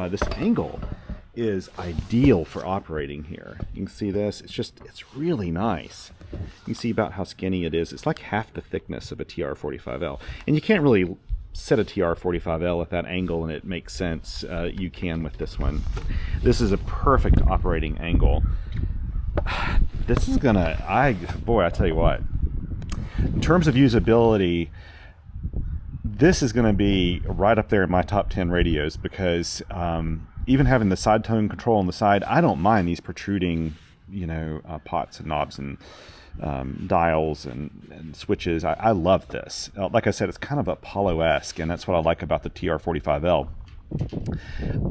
This angle is ideal for operating here. You can see this, it's really nice. You can see about how skinny it is. It's like half the thickness of a TR-45L. And you can't really set a TR-45L at that angle and it makes sense. You can with this one. This is a perfect operating angle. This is gonna, boy, I tell you what, in terms of usability, this is gonna be right up there in my top 10 radios, because even having the side tone control on the side, I don't mind these protruding, pots and knobs and dials and switches. I love this. Like I said, it's kind of Apollo-esque, and that's what I like about the TR-45L.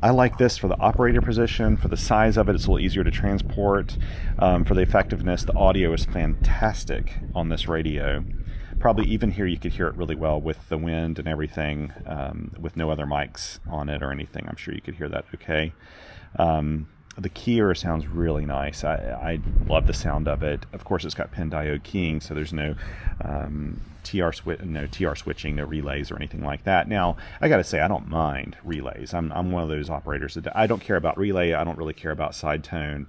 I like this for the operator position, for the size of it. It's a little easier to transport. For the effectiveness, the audio is fantastic on this radio. Probably even here you could hear it really well with the wind and everything, with no other mics on it or anything. I'm sure you could hear that okay. The keyer sounds really nice. I love the sound of it. Of course, it's got pen diode keying, so there's no TR switching, no relays or anything like that. Now, I got to say, I don't mind relays. I'm one of those operators that I don't care about relay. I don't really care about side tone.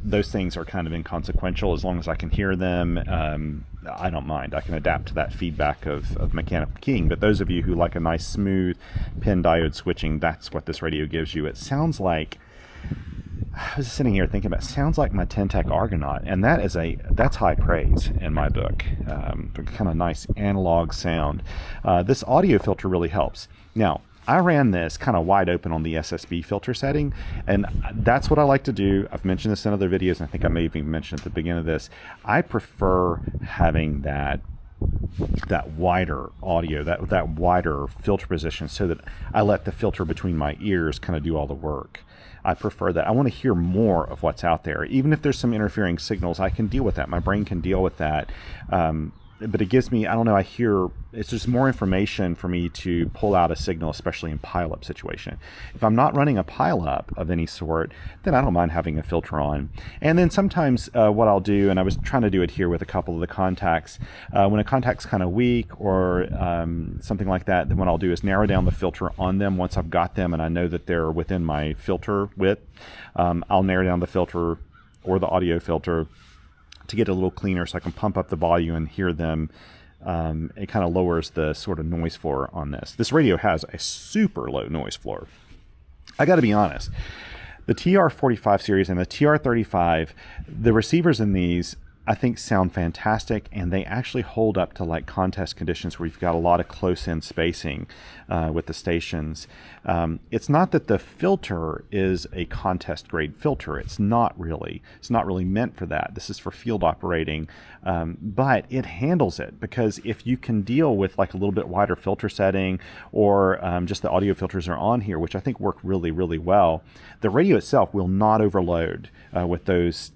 Those things are kind of inconsequential. As long as I can hear them, I don't mind. I can adapt to that feedback of mechanical keying. But those of you who like a nice smooth pen diode switching, that's what this radio gives you. It sounds like, I was sitting here thinking about, sounds like my Penntek Argonaut, and that's high praise in my book. Kind of nice analog sound. This audio filter really helps. Now, I ran this kind of wide open on the SSB filter setting, and that's what I like to do. I've mentioned this in other videos, and I think I may have even mentioned at the beginning of this. I prefer having that wider audio, that wider filter position, so that I let the filter between my ears kind of do all the work. I prefer that. I want to hear more of what's out there. Even if there's some interfering signals, I can deal with that. My brain can deal with that. But it gives me, I don't know, it's just more information for me to pull out a signal, especially in pileup situation. If I'm not running a pileup of any sort, then I don't mind having a filter on. And then sometimes what I'll do, and I was trying to do it here with a couple of the contacts, when a contact's kind of weak or something like that, then what I'll do is narrow down the filter on them. Once I've got them and I know that they're within my filter width, I'll narrow down the filter or the audio filter to get a little cleaner, so I can pump up the volume and hear them. It kind of lowers the sort of noise floor on this. This radio has a super low noise floor. I got to be honest, the TR-45 series and the TR-35, the receivers in these I think sound fantastic, and they actually hold up to like contest conditions where you've got a lot of close-in spacing with the stations. It's not that the filter is a contest-grade filter. It's not really. It's not really meant for that. This is for field operating, but it handles it, because if you can deal with like a little bit wider filter setting, or just the audio filters are on here, which I think work really, really well, the radio itself will not overload with those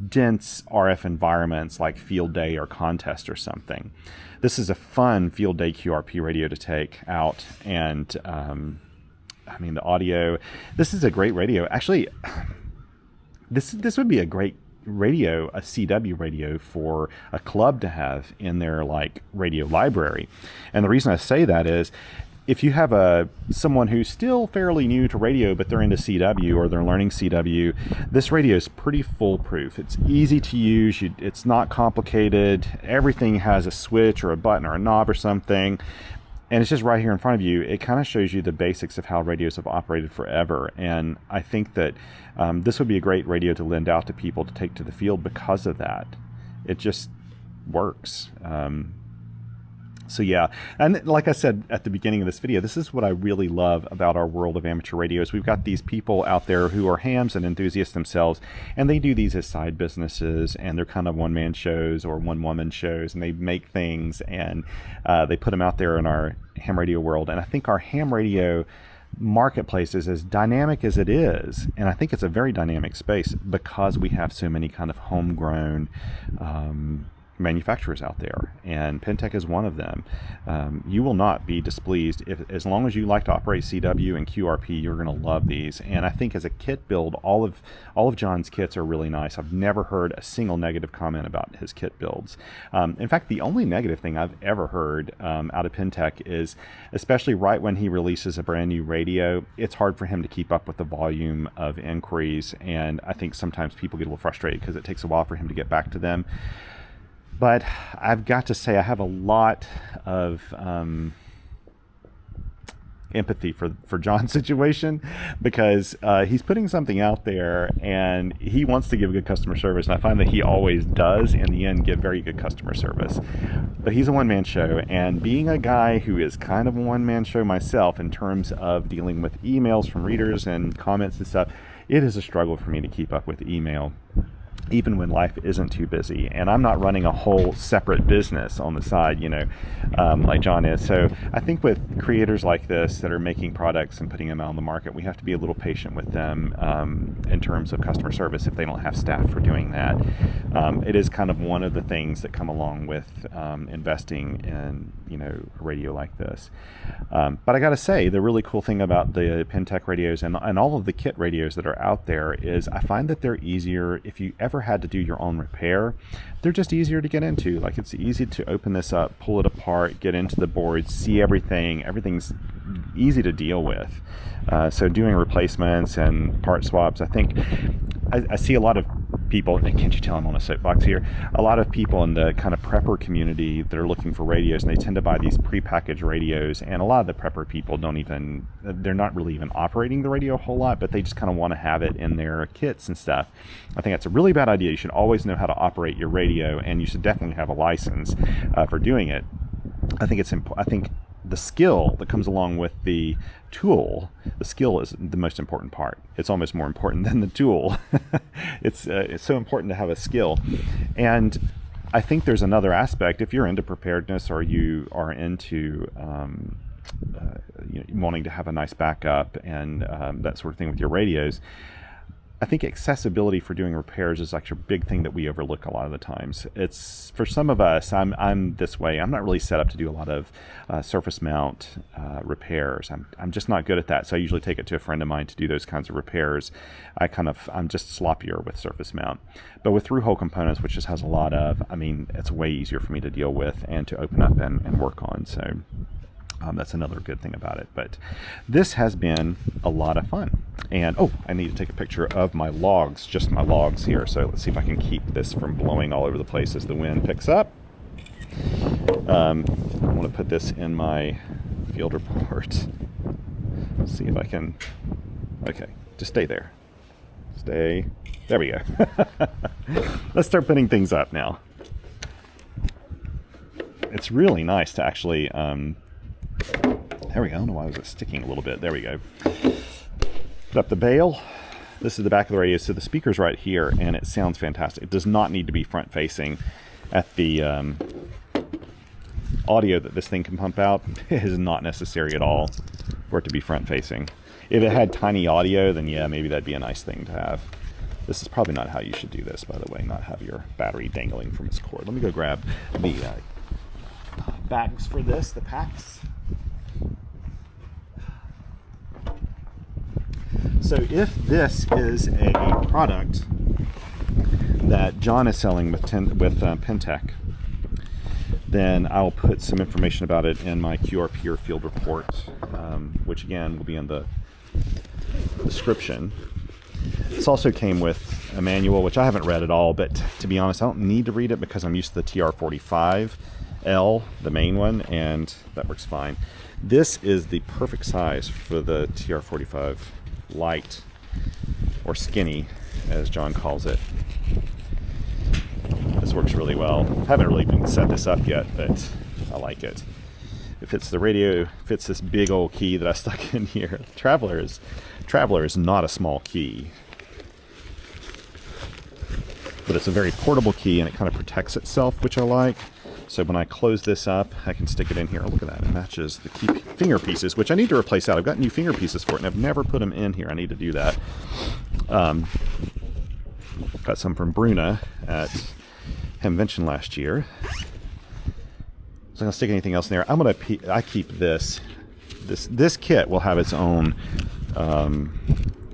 dense RF environments like field day or contest or something. This is a fun field day QRP radio to take out, and I mean the audio. This is a great radio. Actually, this would be a great radio, a CW radio for a club to have in their like radio library. And the reason I say that is, if you have someone who's still fairly new to radio, but they're into CW or they're learning CW, this radio is pretty foolproof. It's easy to use. It's not complicated. Everything has a switch or a button or a knob or something. And it's just right here in front of you. It kind of shows you the basics of how radios have operated forever. And I think that this would be a great radio to lend out to people to take to the field because of that. It just works. So yeah, and like I said at the beginning of this video, this is what I really love about our world of amateur radios. We've got these people out there who are hams and enthusiasts themselves, and they do these as side businesses, and they're kind of one-man shows or one-woman shows, and they make things, and they put them out there in our ham radio world. And I think our ham radio marketplace is as dynamic as it is, and I think it's a very dynamic space because we have so many kind of homegrown manufacturers out there, and Penntek is one of them. You will not be displeased as long as you like to operate CW and QRP. You're going to love these, and I think as a kit build, all of John's kits are really nice. I've never heard a single negative comment about his kit builds. In fact, the only negative thing I've ever heard out of Penntek is, especially right when he releases a brand new radio, it's hard for him to keep up with the volume of inquiries, and I think sometimes people get a little frustrated because it takes a while for him to get back to them. But I've got to say, I have a lot of empathy for John's situation, because he's putting something out there and he wants to give good customer service, and I find that he always does in the end give very good customer service. But he's a one-man show, and being a guy who is kind of a one-man show myself in terms of dealing with emails from readers and comments and stuff, it is a struggle for me to keep up with email, even when life isn't too busy. And I'm not running a whole separate business on the side, like John is. So I think with creators like this that are making products and putting them out on the market, we have to be a little patient with them in terms of customer service if they don't have staff for doing that. It is kind of one of the things that come along with investing in, a radio like this. But I gotta say, the really cool thing about the Penntek radios and all of the kit radios that are out there is I find that they're easier. If you ever had to do your own repair, they're just easier to get into. Like, it's easy to open this up, pull it apart, get into the boards, see everything's easy to deal with. So doing replacements and part swaps, I think I see a lot of people, and can't you tell I'm on a soapbox here, a lot of people in the kind of prepper community that are looking for radios, and they tend to buy these prepackaged radios, and a lot of the prepper people they're not really even operating the radio a whole lot, but they just kind of want to have it in their kits and stuff. I think that's a really bad idea. You should always know how to operate your radio, and you should definitely have a license for doing it. I think the skill that comes along with the tool, the skill is the most important part. It's almost more important than the tool. It's so important to have a skill. And I think there's another aspect. If you're into preparedness, or you are into wanting to have a nice backup and that sort of thing with your radios, I think accessibility for doing repairs is actually a big thing that we overlook a lot of the times. It's, for some of us, I'm this way. I'm not really set up to do a lot of surface mount repairs. I'm just not good at that. So I usually take it to a friend of mine to do those kinds of repairs. I'm just sloppier with surface mount. But with through hole components, which just has a lot of, it's way easier for me to deal with and to open up and work on. So that's another good thing about it. But this has been a lot of fun. And I need to take a picture of my logs, just my logs here. So let's see if I can keep this from blowing all over the place as the wind picks up. I want to put this in my field report. See if I can. Okay, just stay there. Stay. There we go. Let's start putting things up now. It's really nice to actually, there we go. I don't know why was it sticking a little bit. There we go. Put up the bail. This is the back of the radio, so the speaker's right here, and it sounds fantastic. It does not need to be front-facing. At the audio that this thing can pump out, it is not necessary at all for it to be front-facing. If it had tiny audio, then yeah, maybe that'd be a nice thing to have. This is probably not how you should do this, by the way, not have your battery dangling from its cord. Let me go grab the bags for this, the packs. So if this is a product that John is selling with Penntek, then I'll put some information about it in my QRP or field report, which again will be in the description. This also came with a manual, which I haven't read at all, but to be honest, I don't need to read it because I'm used to the TR-45L, the main one, and that works fine. This is the perfect size for the TR-45 Light, or Skinny, as John calls it. This works really well. I haven't really even set this up yet, but I like it. It fits the radio, fits this big old key that I stuck in here. Traveler is not a small key, but it's a very portable key, and it kind of protects itself, which I like. So when I close this up, I can stick it in here. Oh, look at that, it matches the key finger pieces, which I need to replace out. I've got new finger pieces for it, and I've never put them in here. I need to do that. Got some from Bruna at Convention last year. So I'm gonna stick anything else in there. I keep this kit will have its own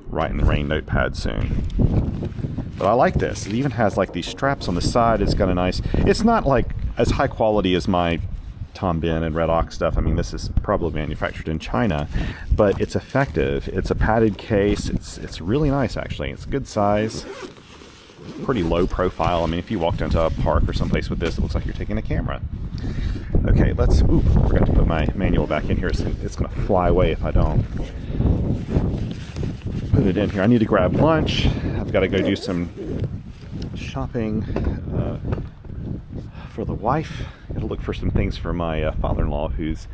Write in the Rain notepad soon. But I like this. It even has like these straps on the side. It's got a nice, it's not like as high quality as my Tom Ben and Red Ox stuff. I mean, this is probably manufactured in China, but it's effective. It's a padded case. It's really nice, actually. It's a good size, pretty low profile. I mean, if you walked into a park or someplace with this, it looks like you're taking a camera. Okay, let's, ooh, I forgot to put my manual back in here. It's gonna fly away if I don't put it in here. I need to grab lunch. I've got to go do some shopping for the wife. Got to look for some things for my father-in-law, who's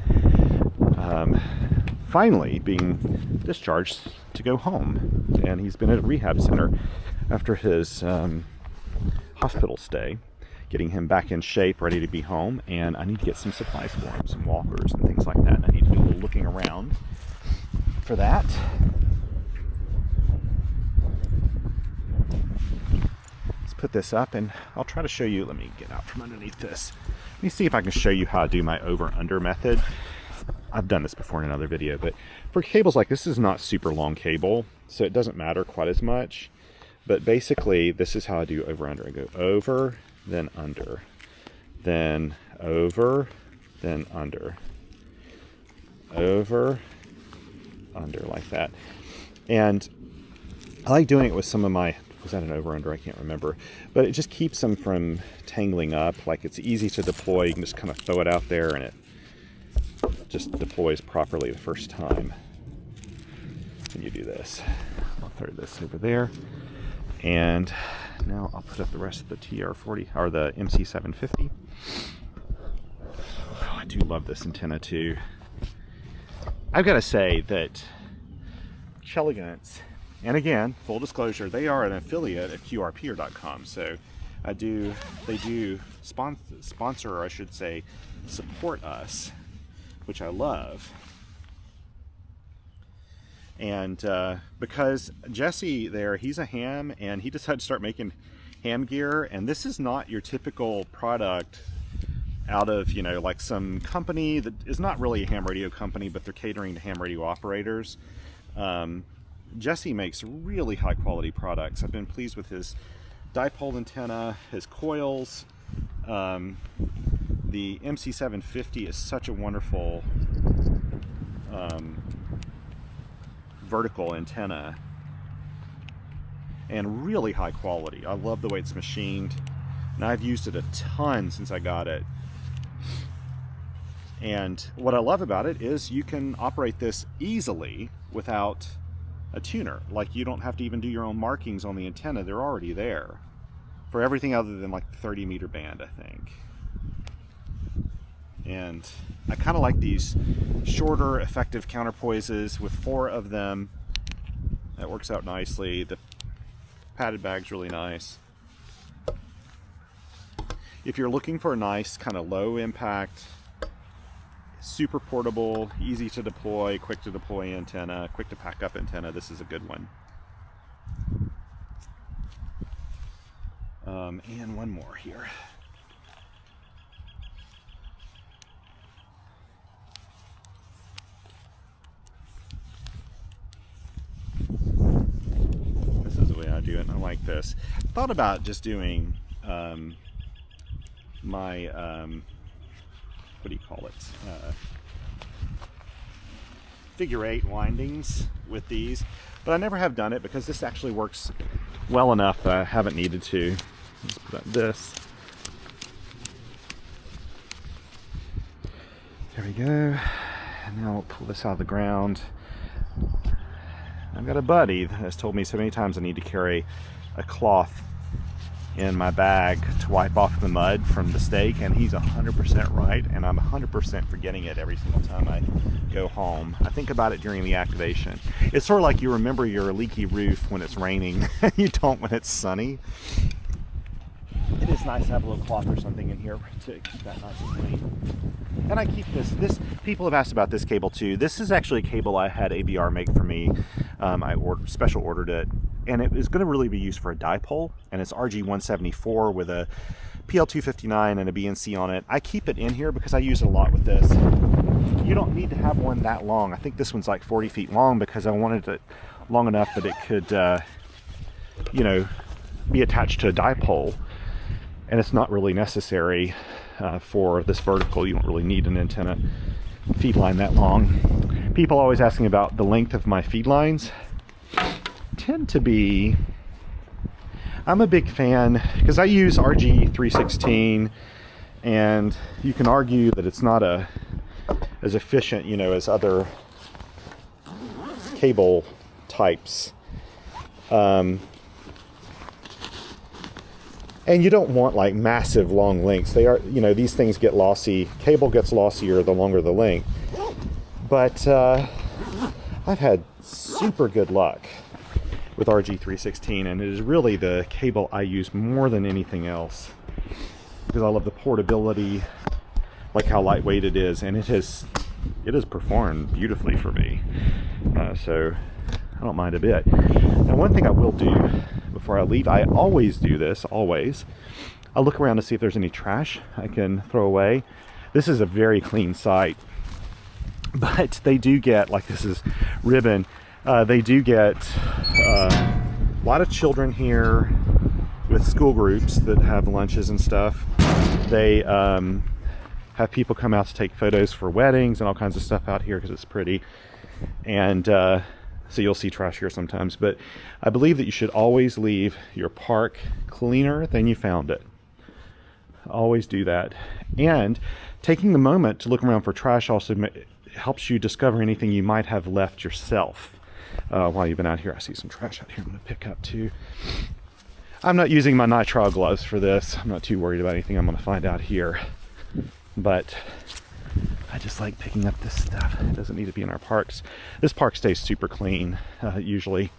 finally being discharged to go home. And he's been at a rehab center after his hospital stay, getting him back in shape, ready to be home. And I need to get some supplies for him, some walkers and things like that. And I need to do a little looking around for that. Put this up, and I'll try to show you. Let me get out from underneath this. Let me see if I can show you how I do my over-under method. I've done this before in another video, but for cables like this is not super long cable, so it doesn't matter quite as much. But basically, this is how I do over-under. I go over, then under, then over, then under, over, under, like that. And I like doing it with some of my, was that an over-under? I can't remember. But it just keeps them from tangling up. Like, it's easy to deploy. You can just kind of throw it out there and it just deploys properly the first time. And you do this. I'll throw this over there. And now I'll put up the rest of the TR-40, or the MC750. Oh, I do love this antenna too. I've got to say that Cheligance, and again, full disclosure, they are an affiliate of QRP.com, so they do sponsor, or I should say, support us, which I love. And because Jesse there, he's a ham, and he decided to start making ham gear, and this is not your typical product out of, you know, like some company that is not really a ham radio company, but they're catering to ham radio operators. Jesse makes really high quality products. I've been pleased with his dipole antenna, his coils. The MC750 is such a wonderful vertical antenna and really high quality. I love the way it's machined, and I've used it a ton since I got it. And what I love about it is you can operate this easily without a tuner. Like, you don't have to even do your own markings on the antenna. They're already there for everything other than like the 30 meter band, I think. And I kind of like these shorter effective counterpoises with 4 of them. That works out nicely. The padded bag's really nice. If you're looking for a nice kind of low impact, super portable, easy to deploy, quick to deploy antenna, quick to pack up antenna, this is a good one. And one more here. This is the way I do it, and I like this. I thought about just doing my what do you call it, figure 8 windings with these, but I never have done it because this actually works well enough that I haven't needed to. Let's put on this. There we go. And now we'll pull this out of the ground. I've got a buddy that has told me so many times I need to carry a cloth in my bag to wipe off the mud from the stake, and he's 100% right, and I'm 100% forgetting it every single time I go home. I think about it during the activation. It's sort of like you remember your leaky roof when it's raining. You don't when it's sunny. It is nice to have a little cloth or something in here to keep that nice and clean. And I keep this, people have asked about this cable too. This is actually a cable I had ABR make for me. I special ordered it, and it is going to really be used for a dipole, and it's RG174 with a PL259 and a BNC on it. I keep it in here because I use it a lot with this. You don't need to have one that long. I think this one's like 40 feet long because I wanted it long enough that it could, you know, be attached to a dipole. And it's not really necessary for this vertical. You don't really need an antenna feed line that long. People always asking about the length of my feed lines. Tend to be, I'm a big fan because I use RG316, and you can argue that it's not as efficient, you know, as other cable types. And you don't want like massive long lengths. They are, you know, these things get lossy. Cable gets lossier the longer the length. But I've had super good luck with RG316, and it is really the cable I use more than anything else because I love the portability, like how lightweight it is, and it has performed beautifully for me. So I don't mind a bit. Now, one thing I will do before I leave, I always do this, always. I'll look around to see if there's any trash I can throw away. This is a very clean site, but they do get, like this is ribbon, they do get a lot of children here with school groups that have lunches and stuff. They have people come out to take photos for weddings and all kinds of stuff out here because it's pretty. And so you'll see trash here sometimes, but I believe that you should always leave your park cleaner than you found it. Always do that. And taking the moment to look around for trash also helps you discover anything you might have left yourself while you've been out here. I see some trash out here I'm going to pick up too. I'm not using my nitrile gloves for this. I'm not too worried about anything I'm going to find out here. But I just like picking up this stuff. It doesn't need to be in our parks. This park stays super clean, usually.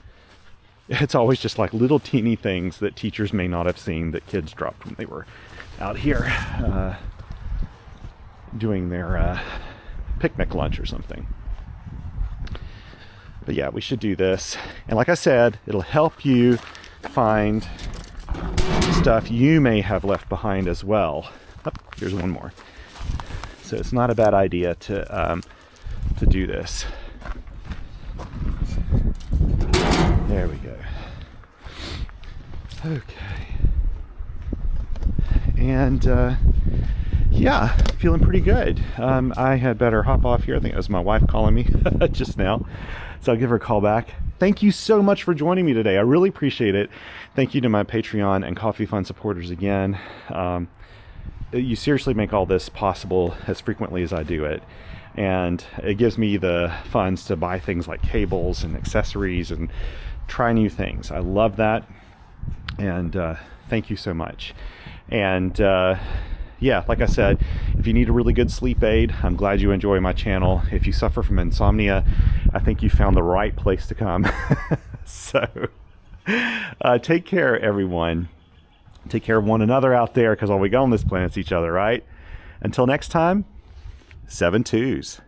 It's always just like little teeny things that teachers may not have seen that kids dropped when they were out here doing their picnic lunch or something. But yeah, we should do this. And like I said, it'll help you find stuff you may have left behind as well. Oh, here's one more. So it's not a bad idea to do this. There we go. Okay. And yeah, feeling pretty good. I had better hop off here. I think it was my wife calling me just now. So I'll give her a call back. Thank you so much for joining me today. I really appreciate it. Thank you to my Patreon and Coffee Fund supporters again. You seriously make all this possible as frequently as I do it. and it gives me the funds to buy things like cables and accessories and try new things. I love that, and thank you so much. And yeah, like I said, if you need a really good sleep aid, I'm glad you enjoy my channel. If you suffer from insomnia, I think you found the right place to come. So take care, everyone. Take care of one another out there, because all we got on this planet is each other, right? Until next time, 7 twos.